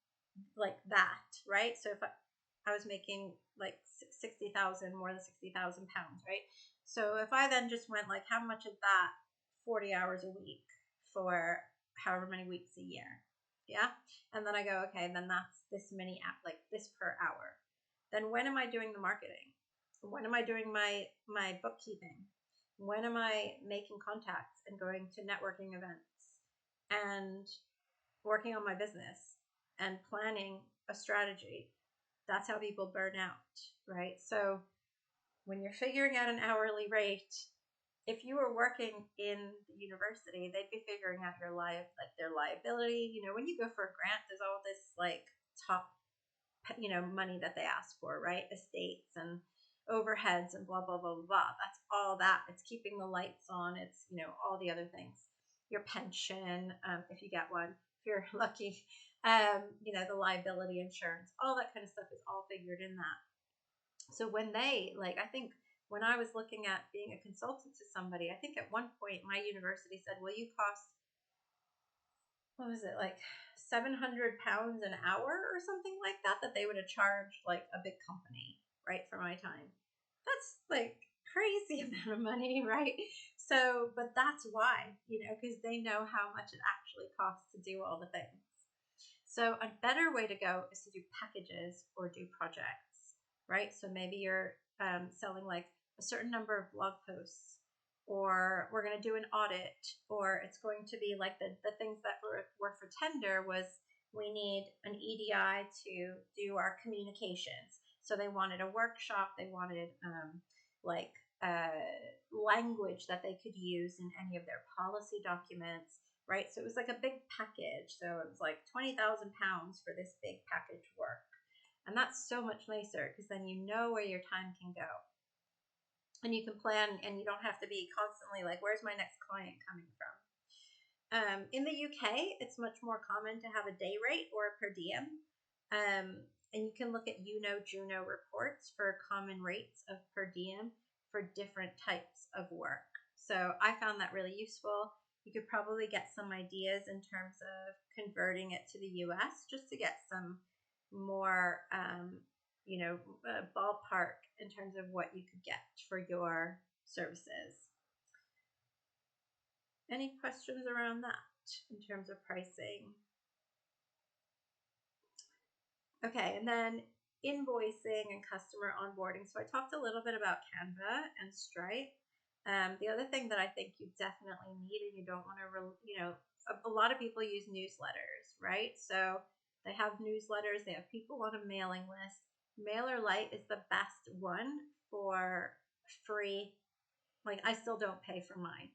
like that, right? So if I was making like 60,000, more than 60,000 pounds, right? So if I then just went like, how much is that? 40 hours a week for however many weeks a year. Yeah. And then I go, okay, then that's this many, like this per hour. Then when am I doing the marketing? When am I doing my bookkeeping? When am I making contacts and going to networking events and working on my business and planning a strategy? That's how people burn out, right? So when you're figuring out an hourly rate, if you were working in the university, they'd be figuring out your their liability. When you go for a grant, there's all this like top, money that they ask for, right? Estates and overheads and blah, blah, blah, blah, blah. That's all that. It's keeping the lights on. It's, all the other things. Your pension, if you get one, if you're lucky, the liability insurance, all that kind of stuff is all figured in that. So when I think when I was looking at being a consultant to somebody, I think at one point my university said, well, you cost, what was it, like £700 an hour or something like that, that they would have charged like a big company, right, for my time. That's like crazy amount of money, right? So, but that's why, because they know how much it actually costs to do all the things. So a better way to go is to do packages or do projects, right? So maybe you're selling like a certain number of blog posts, or we're going to do an audit, or it's going to be like the things that were for tender was we need an EDI to do our communications. So they wanted a workshop, they wanted like language that they could use in any of their policy documents, right? So it was like a big package. So it was like £20,000 for this big package work. And that's so much nicer because then you know where your time can go. And you can plan, and you don't have to be constantly like, where's my next client coming from? In the UK, it's much more common to have a day rate or a per diem. And you can look at Juno reports for common rates of per diem for different types of work. So I found that really useful. You could probably get some ideas in terms of converting it to the US just to get some more, ballpark in terms of what you could get for your services. Any questions around that in terms of pricing? Okay, and then invoicing and customer onboarding. So I talked a little bit about Canva and Stripe. The other thing that I think you definitely need, and you don't want to, a lot of people use newsletters, right? So they have newsletters, they have people on a mailing list. MailerLite is the best one for free. Like, I still don't pay for mine.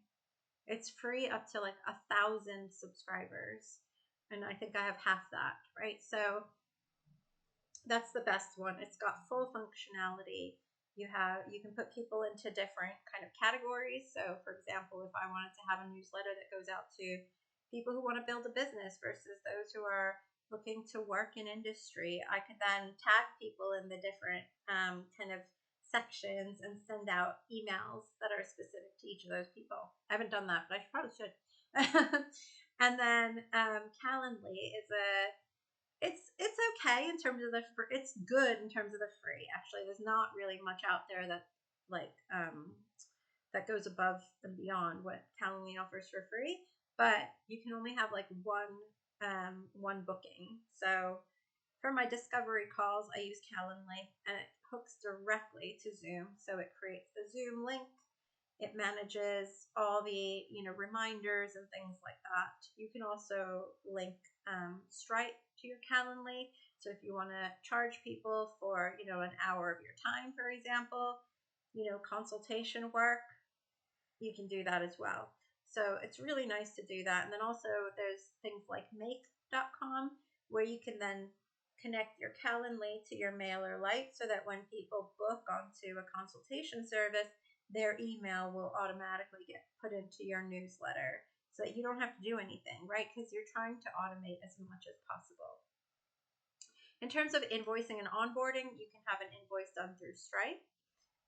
It's free up to like 1,000 subscribers. And I think I have half that, right? So that's the best one. It's got full functionality. You can put people into different kind of categories. So for example, if I wanted to have a newsletter that goes out to people who want to build a business versus those who are looking to work in industry, I could then tag people in the different kind of sections and send out emails that are specific to each of those people. I haven't done that, but I probably should. And then Calendly is it's okay in terms of it's good in terms of the free. Actually, there's not really much out there that like that goes above and beyond what Calendly offers for free, but you can only have like one booking. So for my discovery calls, I use Calendly, and it hooks directly to Zoom. So it creates the Zoom link. It manages all the, reminders and things like that. You can also link Stripe to your Calendly. So if you want to charge people for, an hour of your time, for example, consultation work, you can do that as well. So it's really nice to do that. And then also there's things like make.com where you can then connect your Calendly to your MailerLite so that when people book onto a consultation service, their email will automatically get put into your newsletter so that you don't have to do anything, right? Because you're trying to automate as much as possible. In terms of invoicing and onboarding, you can have an invoice done through Stripe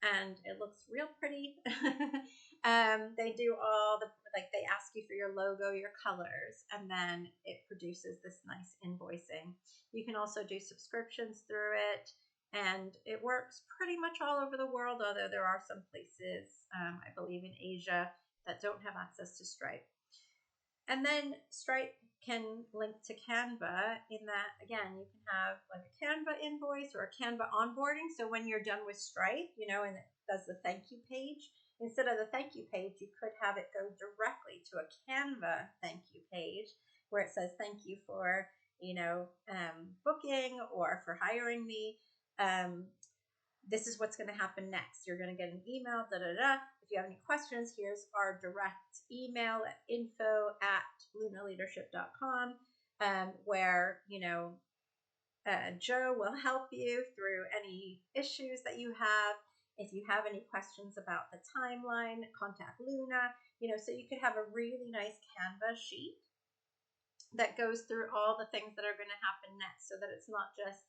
and it looks real pretty. They do all they ask you for your logo, your colors, and then it produces this nice invoicing. You can also do subscriptions through it, and it works pretty much all over the world, although there are some places, I believe in Asia, that don't have access to Stripe. And then Stripe can link to Canva in that, again, you can have like a Canva invoice or a Canva onboarding. So when you're done with Stripe, and it does the thank you page, instead of the thank you page, you could have it go directly to a Canva thank you page where it says thank you for, booking or for hiring me. This is what's going to happen next. You're going to get an email, If you have any questions, here's our direct email at info@lunaleadership.com, where, Joe will help you through any issues that you have. If you have any questions about the timeline, contact Luna, so you could have a really nice Canva sheet that goes through all the things that are going to happen next so that it's not just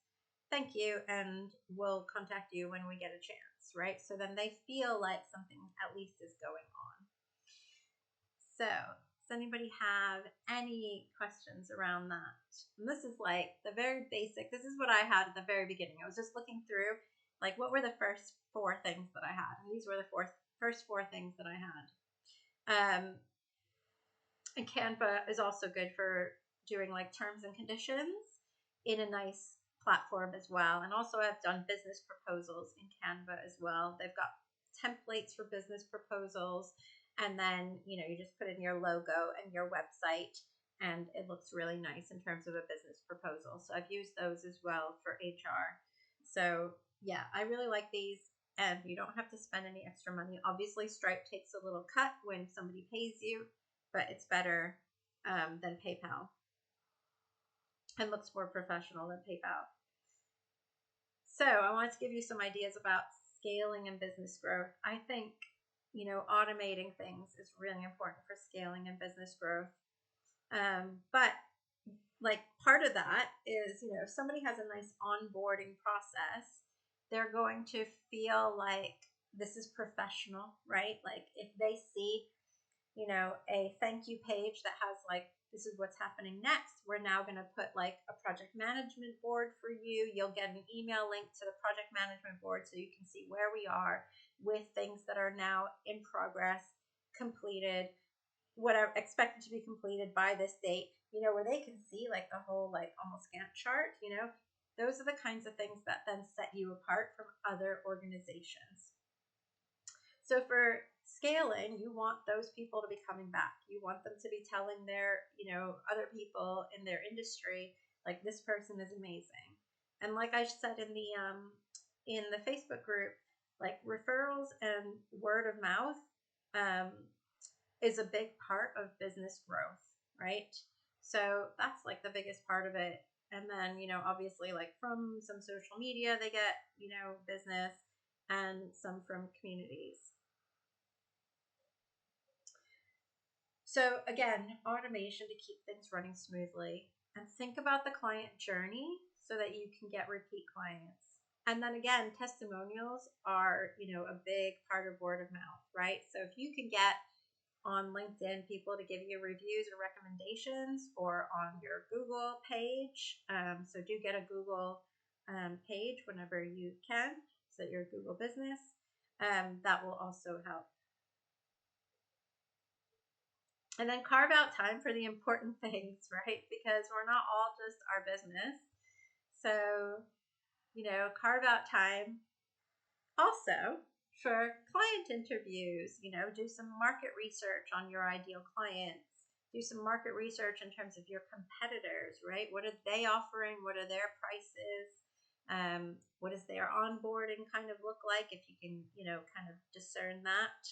thank you and we'll contact you when we get a chance, right? So then they feel like something at least is going on. So does anybody have any questions around that? And this is like the very basic, this is what I had at the very beginning. I was just looking through like what were the first 4 things that I had, and these were the first four things that I had. And Canva is also good for doing like terms and conditions in a nice platform as well. And also I've done business proposals in Canva as well. They've got templates for business proposals, and then you just put in your logo and your website and it looks really nice in terms of a business proposal. So I've used those as well for HR. So yeah, I really like these, and you don't have to spend any extra money. Obviously Stripe takes a little cut when somebody pays you, but it's better than PayPal and looks more professional than PayPal. So I wanted to give you some ideas about scaling and business growth. I think, automating things is really important for scaling and business growth. But like part of that is, if somebody has a nice onboarding process, they're going to feel like this is professional, right? Like if they see, a thank you page that has like, this is what's happening next. We're now going to put like a project management board for you. You'll get an email link to the project management board so you can see where we are with things that are now in progress, completed, whatever, expected to be completed by this date, where they can see like the whole like almost Gantt chart, those are the kinds of things that then set you apart from other organizations. So for scaling, you want those people to be coming back. You want them to be telling their, other people in their industry, like this person is amazing. And like I said in the Facebook group, like referrals and word of mouth is a big part of business growth, right? So that's like the biggest part of it. And then, obviously like from some social media, they get, business, and some from communities. So again, automation to keep things running smoothly, and think about the client journey so that you can get repeat clients. And then again, testimonials are, a big part of word of mouth, right? So if you can get on LinkedIn people to give you reviews or recommendations, or on your Google page, so do get a Google page whenever you can, so that you're a Google business, that will also help. And then carve out time for the important things, right? Because we're not all just our business. So, carve out time Also, for client interviews, do some market research on your ideal clients. Do some market research in terms of your competitors, right? What are they offering? What are their prices? What does their onboarding kind of look like? If you can, kind of discern that.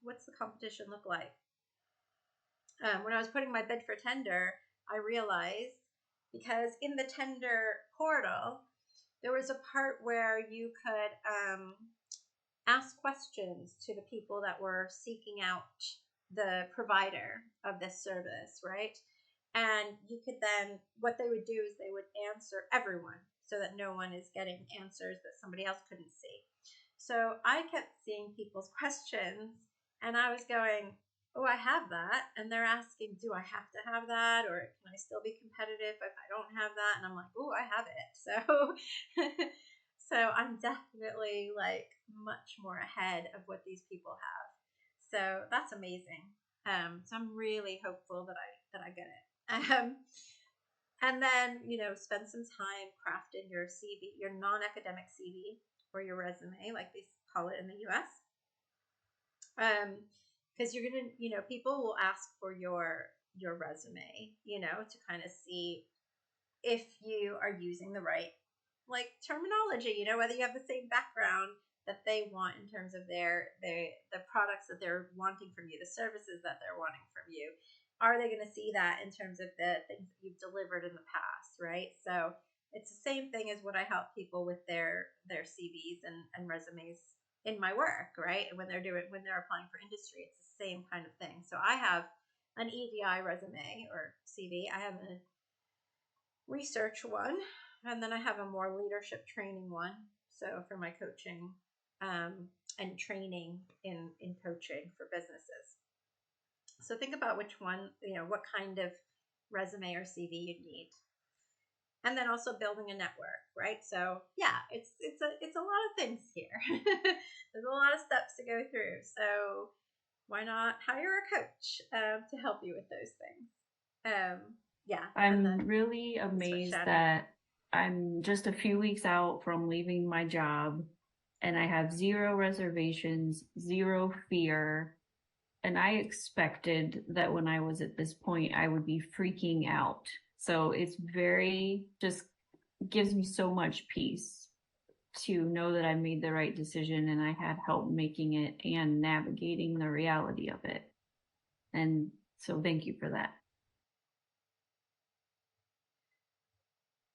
What's the competition look like? When I was putting my bid for tender, I realized, because in the tender portal, there was a part where you could ask questions to the people that were seeking out the provider of this service, right? And you could then, what they would do is they would answer everyone so that no one is getting answers that somebody else couldn't see. So I kept seeing people's questions and I was going, oh, I have that. And they're asking, do I have to have that? Or can I still be competitive if I don't have that? And I'm like, oh, I have it. So, so I'm definitely like much more ahead of what these people have. So that's amazing. So I'm really hopeful that I get it. And then, spend some time crafting your CV, your non-academic CV, or your resume, like they call it in the US. Because you're gonna, people will ask for your resume, to kind of see if you are using the right like terminology, whether you have the same background that they want in terms of the products that they're wanting from you, the services that they're wanting from you. Are they going to see that in terms of the things that you've delivered in the past, right? So it's the same thing as what I help people with their CVs and resumes in my work, right? And when they're applying for industry, it's the same kind of thing. So I have an EDI resume or CV. I have a research one, and then I have a more leadership training one. So for my coaching and training in coaching for businesses. So think about which one, what kind of resume or CV you need. And then also building a network, right? So yeah, it's a lot of things here. There's a lot of steps to go through. So why not hire a coach to help you with those things? Yeah. I'm really amazed that I'm just a few weeks out from leaving my job and I have zero reservations, zero fear. And I expected that when I was at this point, I would be freaking out. So it's just gives me so much peace to know that I made the right decision and I had help making it and navigating the reality of it. And so thank you for that.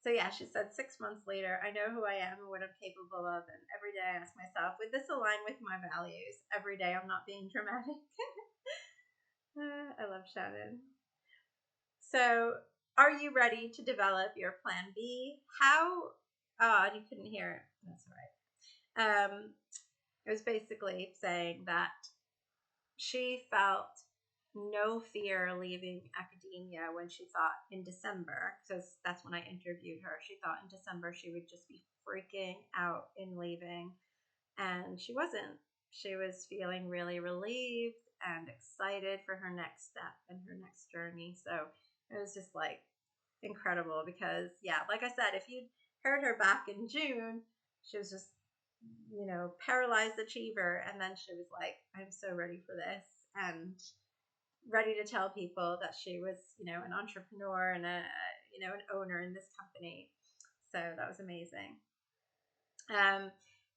So yeah, she said 6 months later, I know who I am and what I'm capable of. And every day I ask myself, would this align with my values? Every day I'm not being dramatic. I love Shannon. So are you ready to develop your plan B? You couldn't hear it. That's all right. It was basically saying that she felt no fear leaving academia when she thought in December, because that's when I interviewed her. She thought in December she would just be freaking out in leaving, and she wasn't. She was feeling really relieved and excited for her next step and her next journey. So it was just like incredible because, yeah, like I said, if you'd heard her back in June, she was just, paralyzed achiever. And then she was like, I'm so ready for this. And ready to tell people that she was, an entrepreneur and an owner in this company. So that was amazing.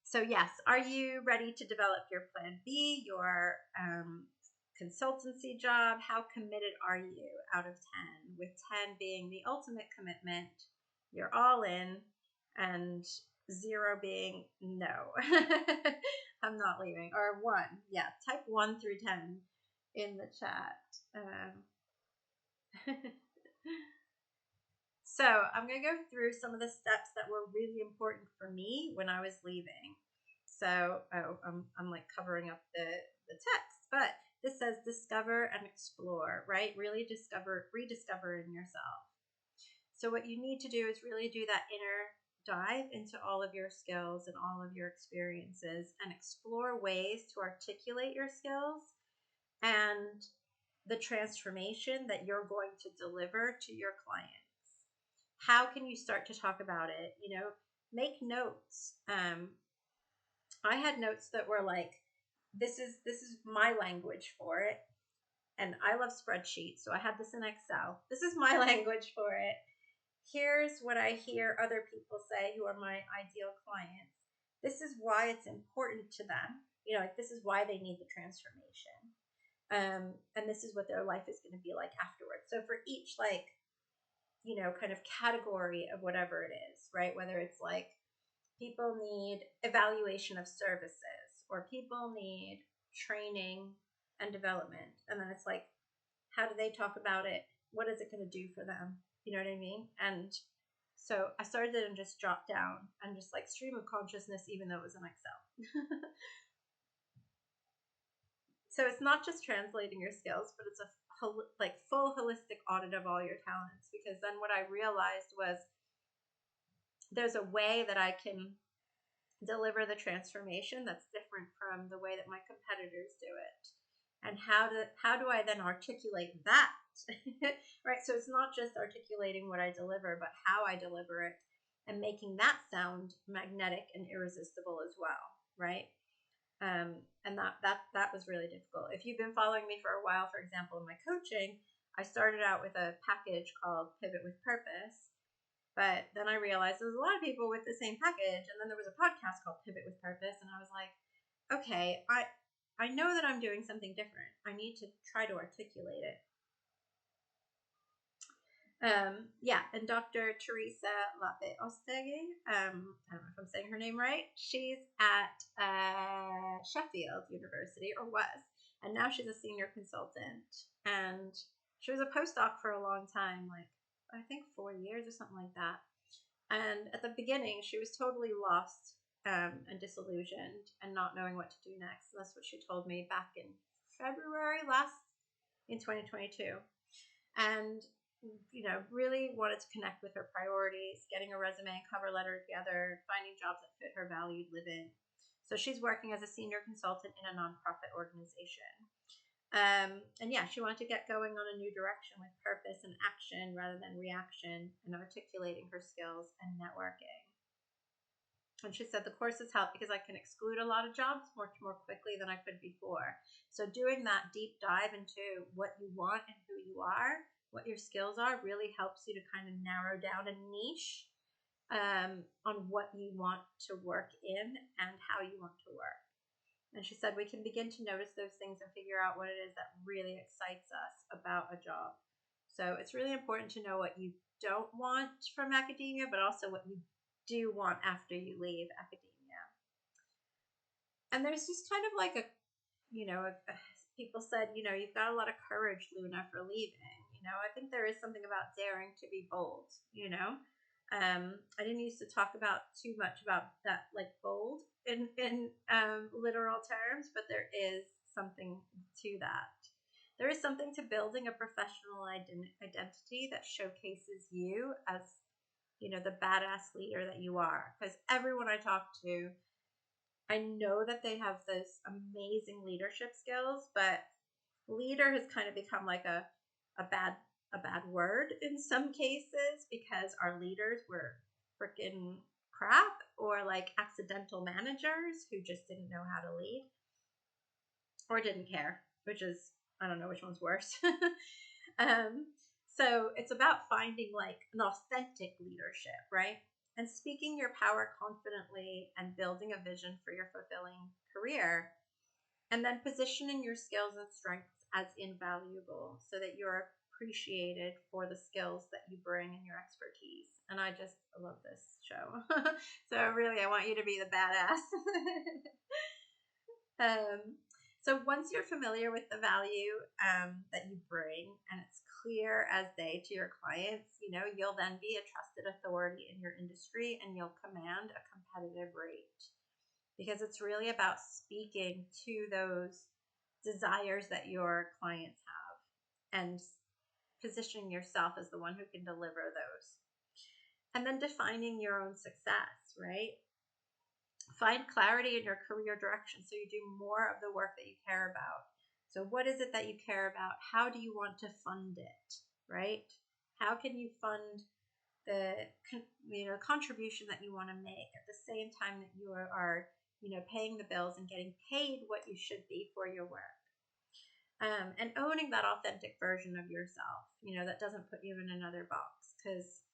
So yes, are you ready to develop your plan B, your consultancy job? How committed are you out of 10? With 10 being the ultimate commitment, you're all in, and 0 being no, I'm not leaving. Or 1, yeah, type 1 through 10 in the chat. So I'm going to go through some of the steps that were really important for me when I was leaving. So I'm like covering up the text, but this says discover and explore, right? Really rediscover in yourself. So what you need to do is really do that inner dive into all of your skills and all of your experiences and explore ways to articulate your skills and the transformation that you're going to deliver to your clients. How can you start to talk about it? make notes. I had notes that were like, this is my language for it. And I love spreadsheets, so I had this in Excel. This is my language for it. Here's what I hear other people say who are my ideal clients. This is why it's important to them. Like this is why they need the transformation. And this is what their life is going to be like afterwards. So for each kind of category of whatever it is, right? Whether it's like people need evaluation of services or people need training and development. And then it's like, how do they talk about it? What is it going to do for them? You know what I mean? And so I started it and just dropped down and just like stream of consciousness, even though it was in Excel. So it's not just translating your skills, but it's a full holistic audit of all your talents. Because then what I realized was there's a way that I can deliver the transformation that's different from the way that my competitors do it. And how do I then articulate that? Right? So it's not just articulating what I deliver, but how I deliver it and making that sound magnetic and irresistible as well, right? And that was really difficult. If you've been following me for a while, for example, in my coaching, I started out with a package called Pivot with Purpose. But then I realized there was a lot of people with the same package. And then there was a podcast called Pivot with Purpose. And I was like, okay, I know that I'm doing something different. I need to try to articulate it. And Dr. Teresa Lape Ostegi, I don't know if I'm saying her name right. She's at Sheffield University, or was, and now she's a senior consultant. And she was a postdoc for a long time, like I think 4 years or something like that. And at the beginning, she was totally lost and disillusioned and not knowing what to do next. And that's what she told me back in February in 2022. And really wanted to connect with her priorities, getting a resume and cover letter together, finding jobs that fit her valued living. So she's working as a senior consultant in a nonprofit organization. And yeah, she wanted to get going on a new direction with purpose and action rather than reaction, and articulating her skills and networking. And she said the courses help because I can exclude a lot of jobs much more quickly than I could before. So doing that deep dive into what you want and who you are, what your skills are, really helps you to kind of narrow down a niche on what you want to work in and how you want to work. And she said we can begin to notice those things and figure out what it is that really excites us about a job. So it's really important to know what you don't want from academia, but also what you do want after you leave academia. And there's just kind of like people said, you've got a lot of courage, Luna, for leaving. I think there is something about daring to be bold. I didn't used to talk about too much about that, like bold in literal terms, but there is something to that. There is something to building a professional identity that showcases you as, the badass leader that you are. Because everyone I talk to, I know that they have those amazing leadership skills, but leader has kind of become like a bad word in some cases because our leaders were freaking crap, or like accidental managers who just didn't know how to lead or didn't care, which is, I don't know which one's worse. So it's about finding like an authentic leadership, right? And speaking your power confidently and building a vision for your fulfilling career. And then positioning your skills and strengths as invaluable so that you're appreciated for the skills that you bring and your expertise. And I just love this show. So really, I want you to be the badass. So once you're familiar with the value that you bring and it's clear as day to your clients, you'll then be a trusted authority in your industry and you'll command a competitive rate. Because it's really about speaking to those desires that your clients have and positioning yourself as the one who can deliver those. And then defining your own success, right? Find clarity in your career direction so you do more of the work that you care about. So what is it that you care about? How do you want to fund it, right? How can you fund contribution that you want to make at the same time that you are paying the bills and getting paid what you should be for your work. And owning that authentic version of yourself, that doesn't put you in another box. Because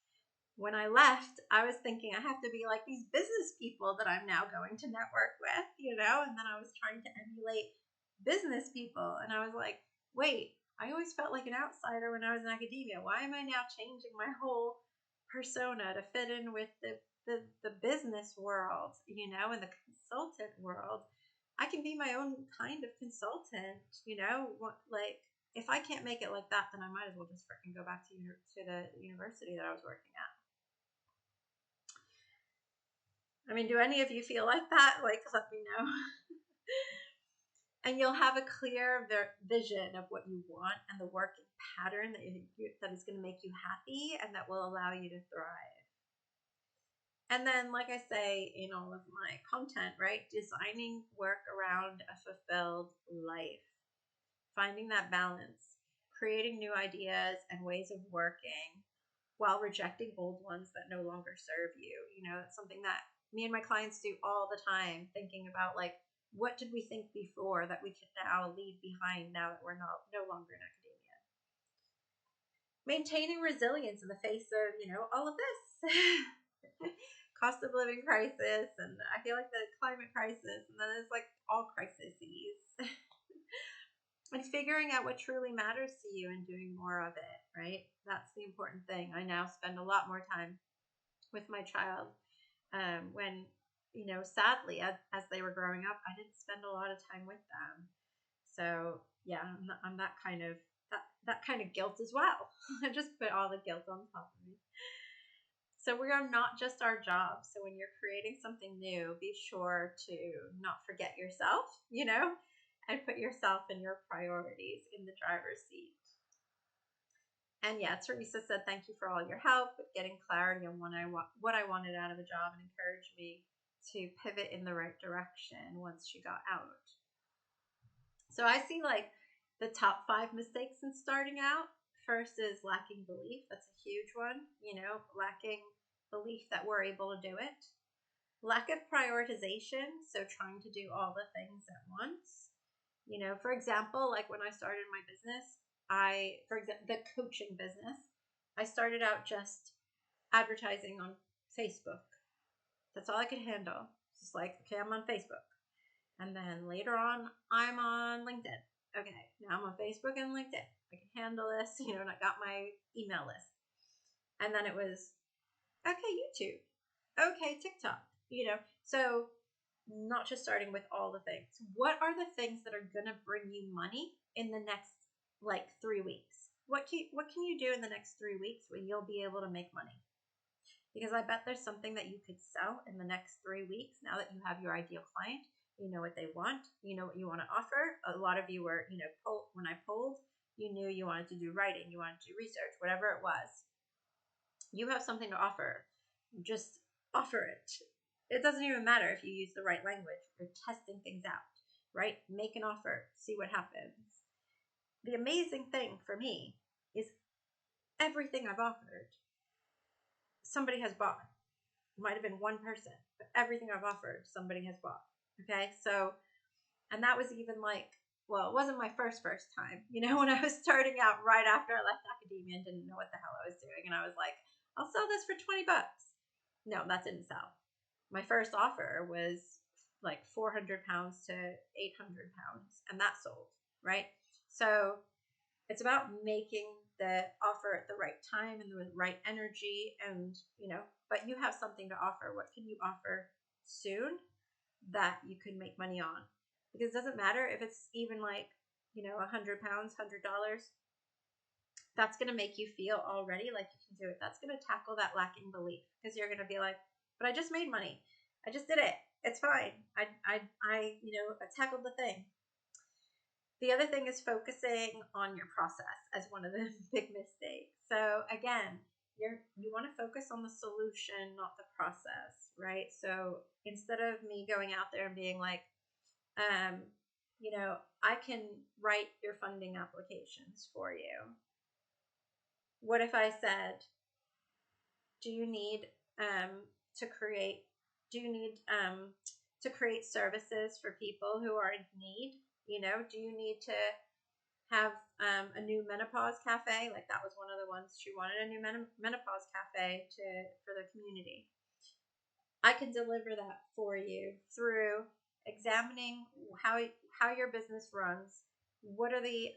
when I left, I was thinking I have to be like these business people that I'm now going to network with, and then I was trying to emulate business people. And I was like, wait, I always felt like an outsider when I was in academia. Why am I now changing my whole persona to fit in with the business world, and the consultant world? I can be my own kind of consultant, like if I can't make it like that, then I might as well just freaking go back to the university that I was working at. I mean, do any of you feel like that? Like, let me know. And you'll have a clear vision of what you want and the working pattern that is going to make you happy and that will allow you to thrive. And then, like I say in all of my content, right, designing work around a fulfilled life, finding that balance, creating new ideas and ways of working while rejecting old ones that no longer serve you. It's something that me and my clients do all the time, thinking about like, what did we think before that we can now leave behind now that we're no longer in academia? Maintaining resilience in the face of, all of this. Cost of living crisis, and I feel like the climate crisis, and then it's like all crises. And figuring out what truly matters to you and doing more of it, right? That's the important thing. I now spend a lot more time with my child. When, sadly, as they were growing up, I didn't spend a lot of time with them. So yeah, I'm that kind of guilt as well. I just put all the guilt on top of me. So we are not just our jobs. So when you're creating something new, be sure to not forget yourself, and put yourself and your priorities in the driver's seat. And yeah, Teresa said, thank you for all your help with getting clarity on what I wanted out of a job, and encouraged me to pivot in the right direction once she got out. So I see like the top 5 mistakes in starting out. First is lacking belief. That's a huge one, lacking belief that we're able to do it. Lack of prioritization, so trying to do all the things at once. For example, like when I started my business, the coaching business, I started out just advertising on Facebook. That's all I could handle. Just like, okay, I'm on Facebook. And then later on, I'm on LinkedIn. Okay, now I'm on Facebook and LinkedIn. I can handle this, and I got my email list. And then it was, okay, YouTube. Okay, TikTok. So not just starting with all the things. What are the things that are going to bring you money in the next, 3 weeks? What can you do in the next 3 weeks when you'll be able to make money? Because I bet there's something that you could sell in the next 3 weeks now that you have your ideal client. You know what they want. You know what you want to offer. A lot of you were, when I polled, you knew you wanted to do writing, you wanted to do research, whatever it was. You have something to offer. Just offer it. It doesn't even matter if you use the right language. You're testing things out, right? Make an offer. See what happens. The amazing thing for me is everything I've offered, somebody has bought. It might have been one person, but everything I've offered, somebody has bought. Okay, so, and that was even it wasn't my first time. When I was starting out right after I left academia and didn't know what the hell I was doing, and I was like, I'll sell this for $20. No, that didn't sell. My first offer was like 400 pounds to 800 pounds, and that sold, right? So it's about making the offer at the right time and the right energy, and but you have something to offer. What can you offer soon that you can make money on? Because it doesn't matter if it's even 100 pounds, $100. That's going to make you feel already like you can do it. That's going to tackle that lacking belief, because you're going to be like, but I just made money. I just did it. It's fine. I tackled the thing. The other thing is focusing on your process as one of the big mistakes. So again, you want to focus on the solution, not the process, right? So instead of me going out there and being like, I can write your funding applications for you. What if I said, Do you need to create? Do you need to create services for people who are in need? Do you need to have a new menopause cafe? Like that was one of the ones she wanted, a new menopause cafe for the community. I can deliver that for you through examining how your business runs. What are the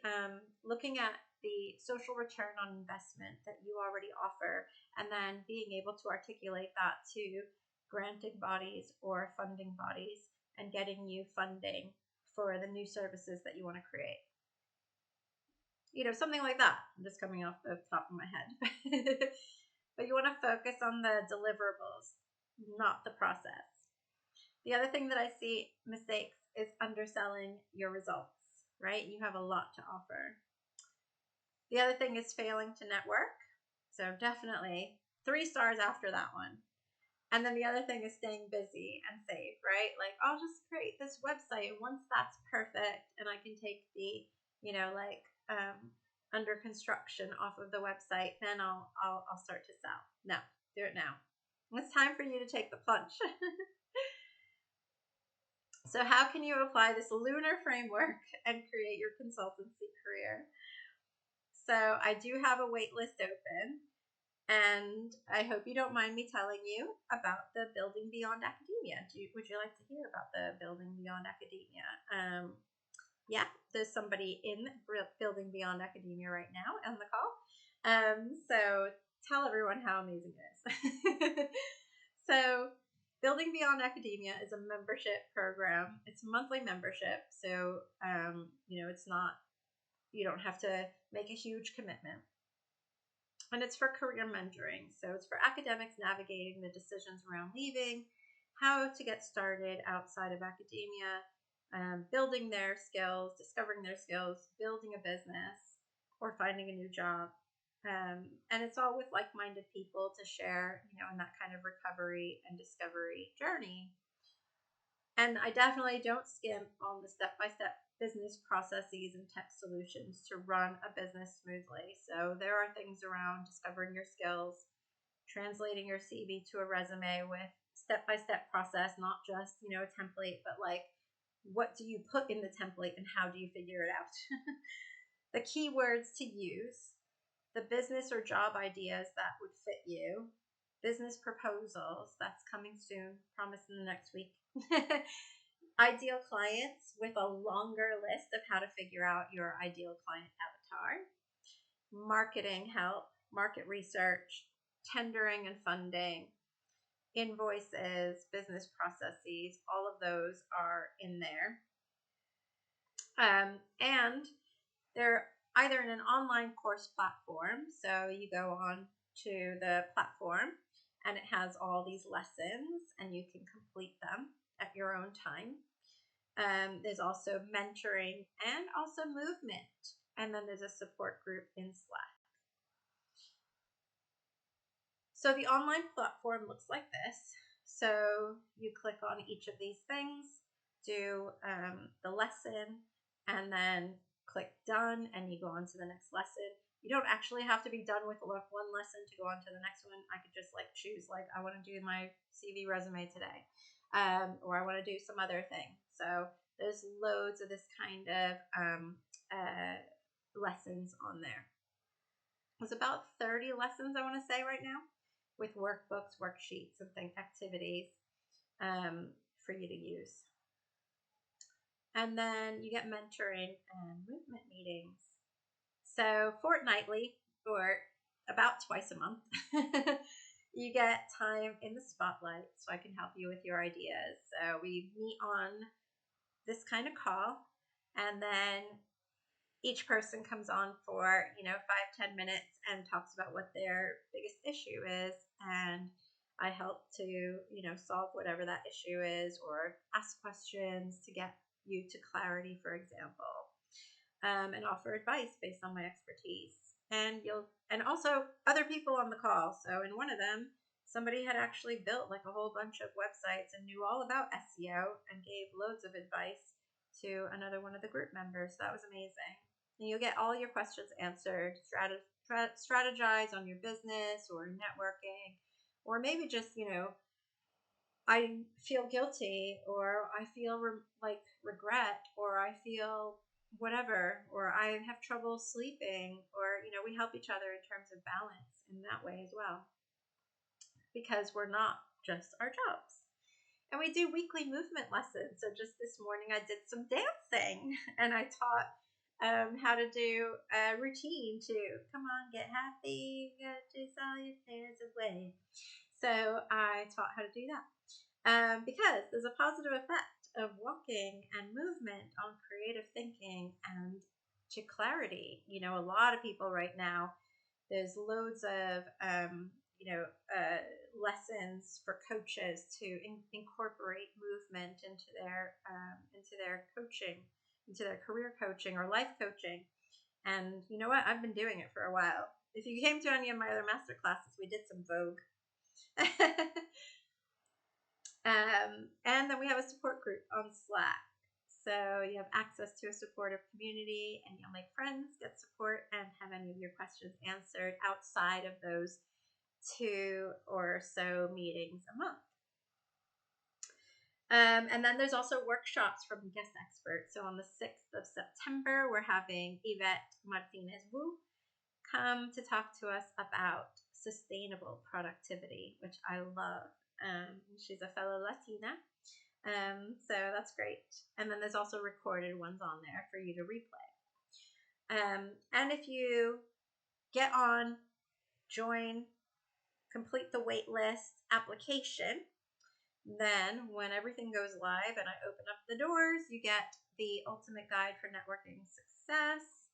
looking at the social return on investment that you already offer, and then being able to articulate that to granting bodies or funding bodies and getting you funding for the new services that you want to create. Something like that. I'm just coming off the top of my head. But you want to focus on the deliverables, not the process. The other thing that I see mistakes is underselling your results, right? You have a lot to offer. The other thing is failing to network. So definitely 3 stars after that one. And then the other thing is staying busy and safe, right? Like, I'll just create this website. And once that's perfect and I can take the, under construction off of the website, then I'll start to sell. No, do it now. It's time for you to take the plunge. So how can you apply this lunar framework and create your consultancy career? So I do have a wait list open, and I hope you don't mind me telling you about the Building Beyond Academia. Would you like to hear about the Building Beyond Academia? Yeah, there's somebody in Building Beyond Academia right now on the call. So tell everyone how amazing it is. So Building Beyond Academia is a membership program. It's a monthly membership. So, it's not, you don't have to make a huge commitment. And it's for career mentoring. So it's for academics navigating the decisions around leaving, how to get started outside of academia, building their skills, discovering their skills, building a business, or finding a new job. And it's all with like-minded people to share, in that kind of recovery and discovery journey. And I definitely don't skimp on the step-by-step business processes and tech solutions to run a business smoothly. So there are things around discovering your skills, translating your CV to a resume with step-by-step process, not just, a template, but like, what do you put in the template and how do you figure it out? The keywords to use, the business or job ideas that would fit you, business proposals, that's coming soon, promise in the next week. Ideal clients with a longer list of how to figure out your ideal client avatar, marketing help, market research, tendering and funding, invoices, business processes, all of those are in there. And they're either in an online course platform, so you go on to the platform and it has all these lessons and you can complete them at your own time. There's also mentoring and also movement, and then there's a support group in Slack. So the online platform looks like this. So you click on each of these things, do the lesson, and then click done, and you go on to the next lesson. You don't actually have to be done with one lesson to go on to the next one. I could just choose, I want to do my CV resume today, or I want to do some other thing. So there's loads of this kind of lessons on there. There's about 30 lessons, I want to say right now, with workbooks, worksheets, and activities for you to use. And then you get mentoring and movement meetings. So fortnightly, or about twice a month, you get time in the spotlight so I can help you with your ideas. So we meet on this kind of call, and then each person comes on for 5-10 minutes and talks about what their biggest issue is, and I help to solve whatever that issue is, or ask questions to get you to clarity, for example, and offer advice based on my expertise. And also other people on the call. So in one of them, somebody had actually built a whole bunch of websites and knew all about SEO and gave loads of advice to another one of the group members. That was amazing. And you'll get all your questions answered, strategize on your business or networking, or maybe just, I feel guilty, or I feel like regret, or I feel whatever, or I have trouble sleeping, or, we help each other in terms of balance in that way as well, because we're not just our jobs. And we do weekly movement lessons. So just this morning, I did some dancing and I taught how to do a routine to come on, get happy, chase all your cares away. So I taught how to do that because there's a positive effect of walking and movement on creative thinking and to clarity. A lot of people right now, there's loads of lessons for coaches to incorporate movement into their coaching, into their career coaching or life coaching. And you know what? I've been doing it for a while. If you came to any of my other master classes, we did some Vogue. And then we have a support group on Slack. So you have access to a supportive community, and you'll make friends, get support, and have any of your questions answered outside of those 2 or so meetings a month. And then there's also workshops from guest experts. So on the 6th of September, we're having Yvette Martinez-Wu come to talk to us about sustainable productivity, which I love. She's a fellow Latina. So that's great. And then there's also recorded ones on there for you to replay. And if you get on, join, complete the waitlist application, then when everything goes live and I open up the doors, you get the ultimate guide for networking success.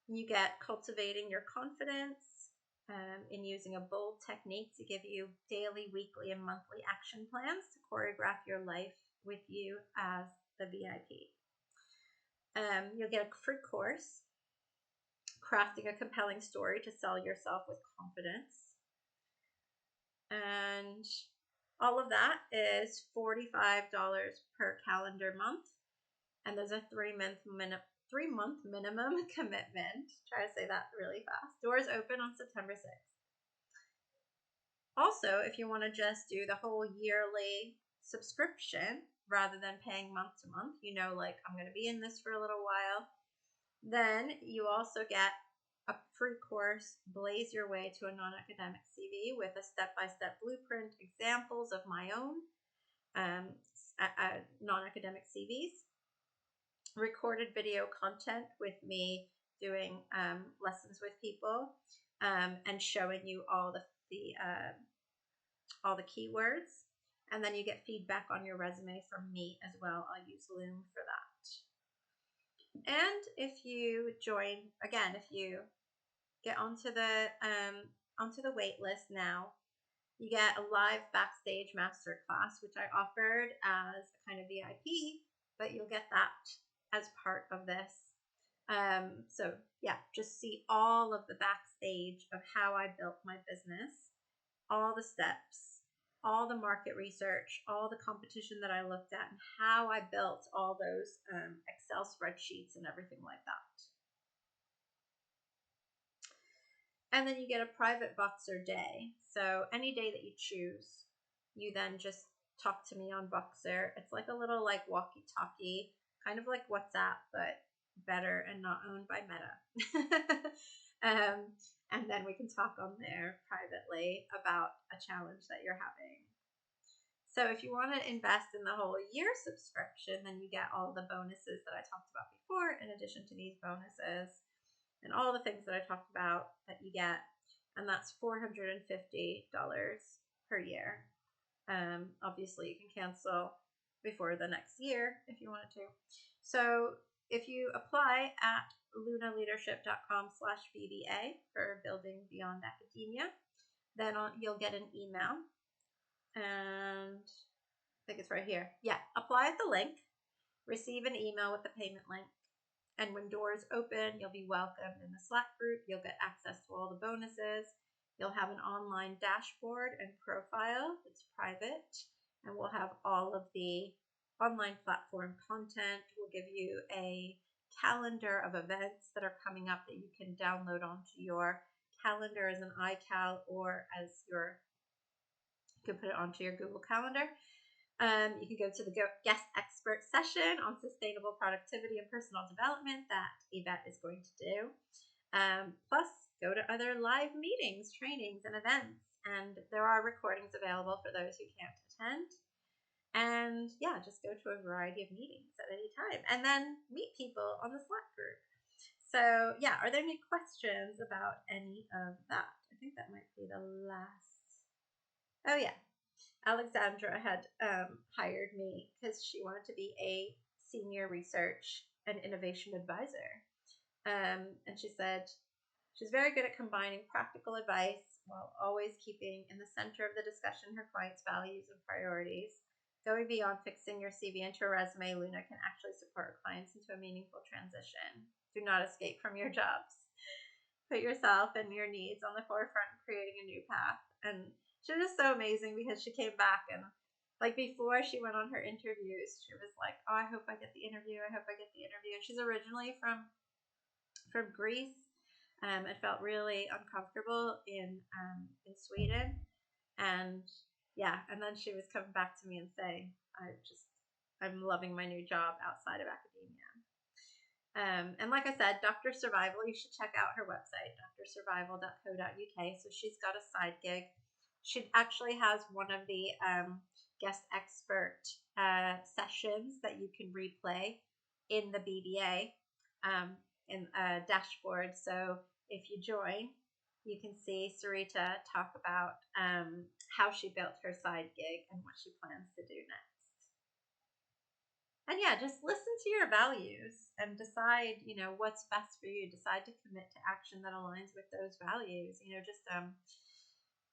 You get cultivating your confidence in using a bold technique to give you daily, weekly, and monthly action plans to choreograph your life with you as the VIP. You'll get a free course, crafting a compelling story to sell yourself with confidence. And all of that is $45 per calendar month. And there's a 3-month minimum commitment. Try to say that really fast. Doors open on September 6th. Also, if you want to just do the whole yearly subscription rather than paying month to month, like I'm going to be in this for a little while, then you also get a free course, Blaze Your Way to a Non-Academic CV, with a step-by-step blueprint, examples of my own non-academic CVs, recorded video content with me doing lessons with people, and showing you all the keywords, and then you get feedback on your resume from me as well. I'll use Loom for that. And if you join, again, if you get onto the wait list now, you get a live backstage masterclass, which I offered as a kind of VIP, but you'll get that as part of this. So yeah, just see all of the backstage of how I built my business, all the steps, all the market research, all the competition that I looked at, and how I built all those Excel spreadsheets and everything like that. And then you get a private Voxer day. So any day that you choose, you then just talk to me on Voxer. It's like a little walkie-talkie, kind of like WhatsApp, but better and not owned by Meta. And then we can talk on there privately about a challenge that you're having. So if you want to invest in the whole year subscription, then you get all the bonuses that I talked about before, in addition to these bonuses and all the things that I talked about that you get. And that's $450 per year. Obviously, you can cancel before the next year if you wanted to. So if you apply at lunaleadership.com/BBA for Building Beyond Academia, then you'll get an email. And I think it's right here. Yeah, apply at the link, receive an email with the payment link. And when doors open, you'll be welcomed in the Slack group. You'll get access to all the bonuses. You'll have an online dashboard and profile. It's private. And we'll have all of the online platform content. We'll give you a calendar of events that are coming up that you can download onto your calendar as an iCal or as your You can put it onto your Google Calendar. You can go to the guest expert session on sustainable productivity and personal development that Yvette is going to do. Plus, go to other live meetings, trainings, and events. And there are recordings available for those who can't attend. And yeah, just go to a variety of meetings at any time and then meet people on the Slack group. So yeah, are there any questions about any of that? I think that might be the last. Oh yeah, Alexandra had hired me because she wanted to be a senior research and innovation advisor. And she said she's very good at combining practical advice while always keeping in the center of the discussion her clients' values and priorities. Going beyond fixing your CV into a resume, Luna can actually support clients into a meaningful transition. Do not escape from your jobs. Put yourself and your needs on the forefront of creating a new path. And she was just so amazing because she came back and like before she went on her interviews, she was like, "Oh, I hope I get the interview. I hope I get the interview." And she's originally from Greece. It felt really uncomfortable in Sweden, and yeah, and then she was coming back to me and saying, I'm loving my new job outside of academia." And like I said, Dr. Survival, you should check out her website, drsurvival.co.uk. So she's got a side gig. She actually has one of the guest expert sessions that you can replay in the BDA in a dashboard. So if you join, you can see Sarita talk about how she built her side gig and what she plans to do next. And yeah, just listen to your values and decide, what's best for you. Decide to commit to action that aligns with those values. Just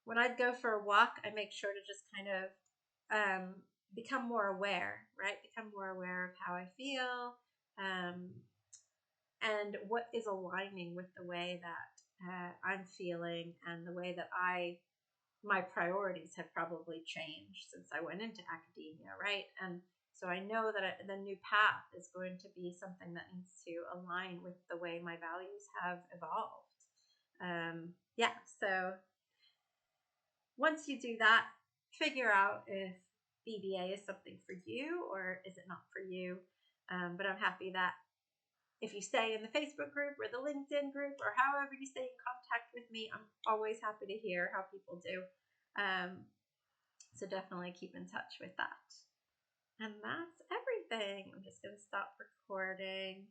when I'd go for a walk, I make sure to just kind of become more aware, right? Become more aware of how I feel and what is aligning with the way that I'm feeling and the way that my priorities have probably changed since I went into academia, right? And so I know that the new path is going to be something that needs to align with the way my values have evolved. So once you do that, figure out if BBA is something for you or is it not for you. But I'm happy that if you stay in the Facebook group or the LinkedIn group or however you stay in contact with me, I'm always happy to hear how people do. So definitely keep in touch with that. And that's everything. I'm just going to stop recording.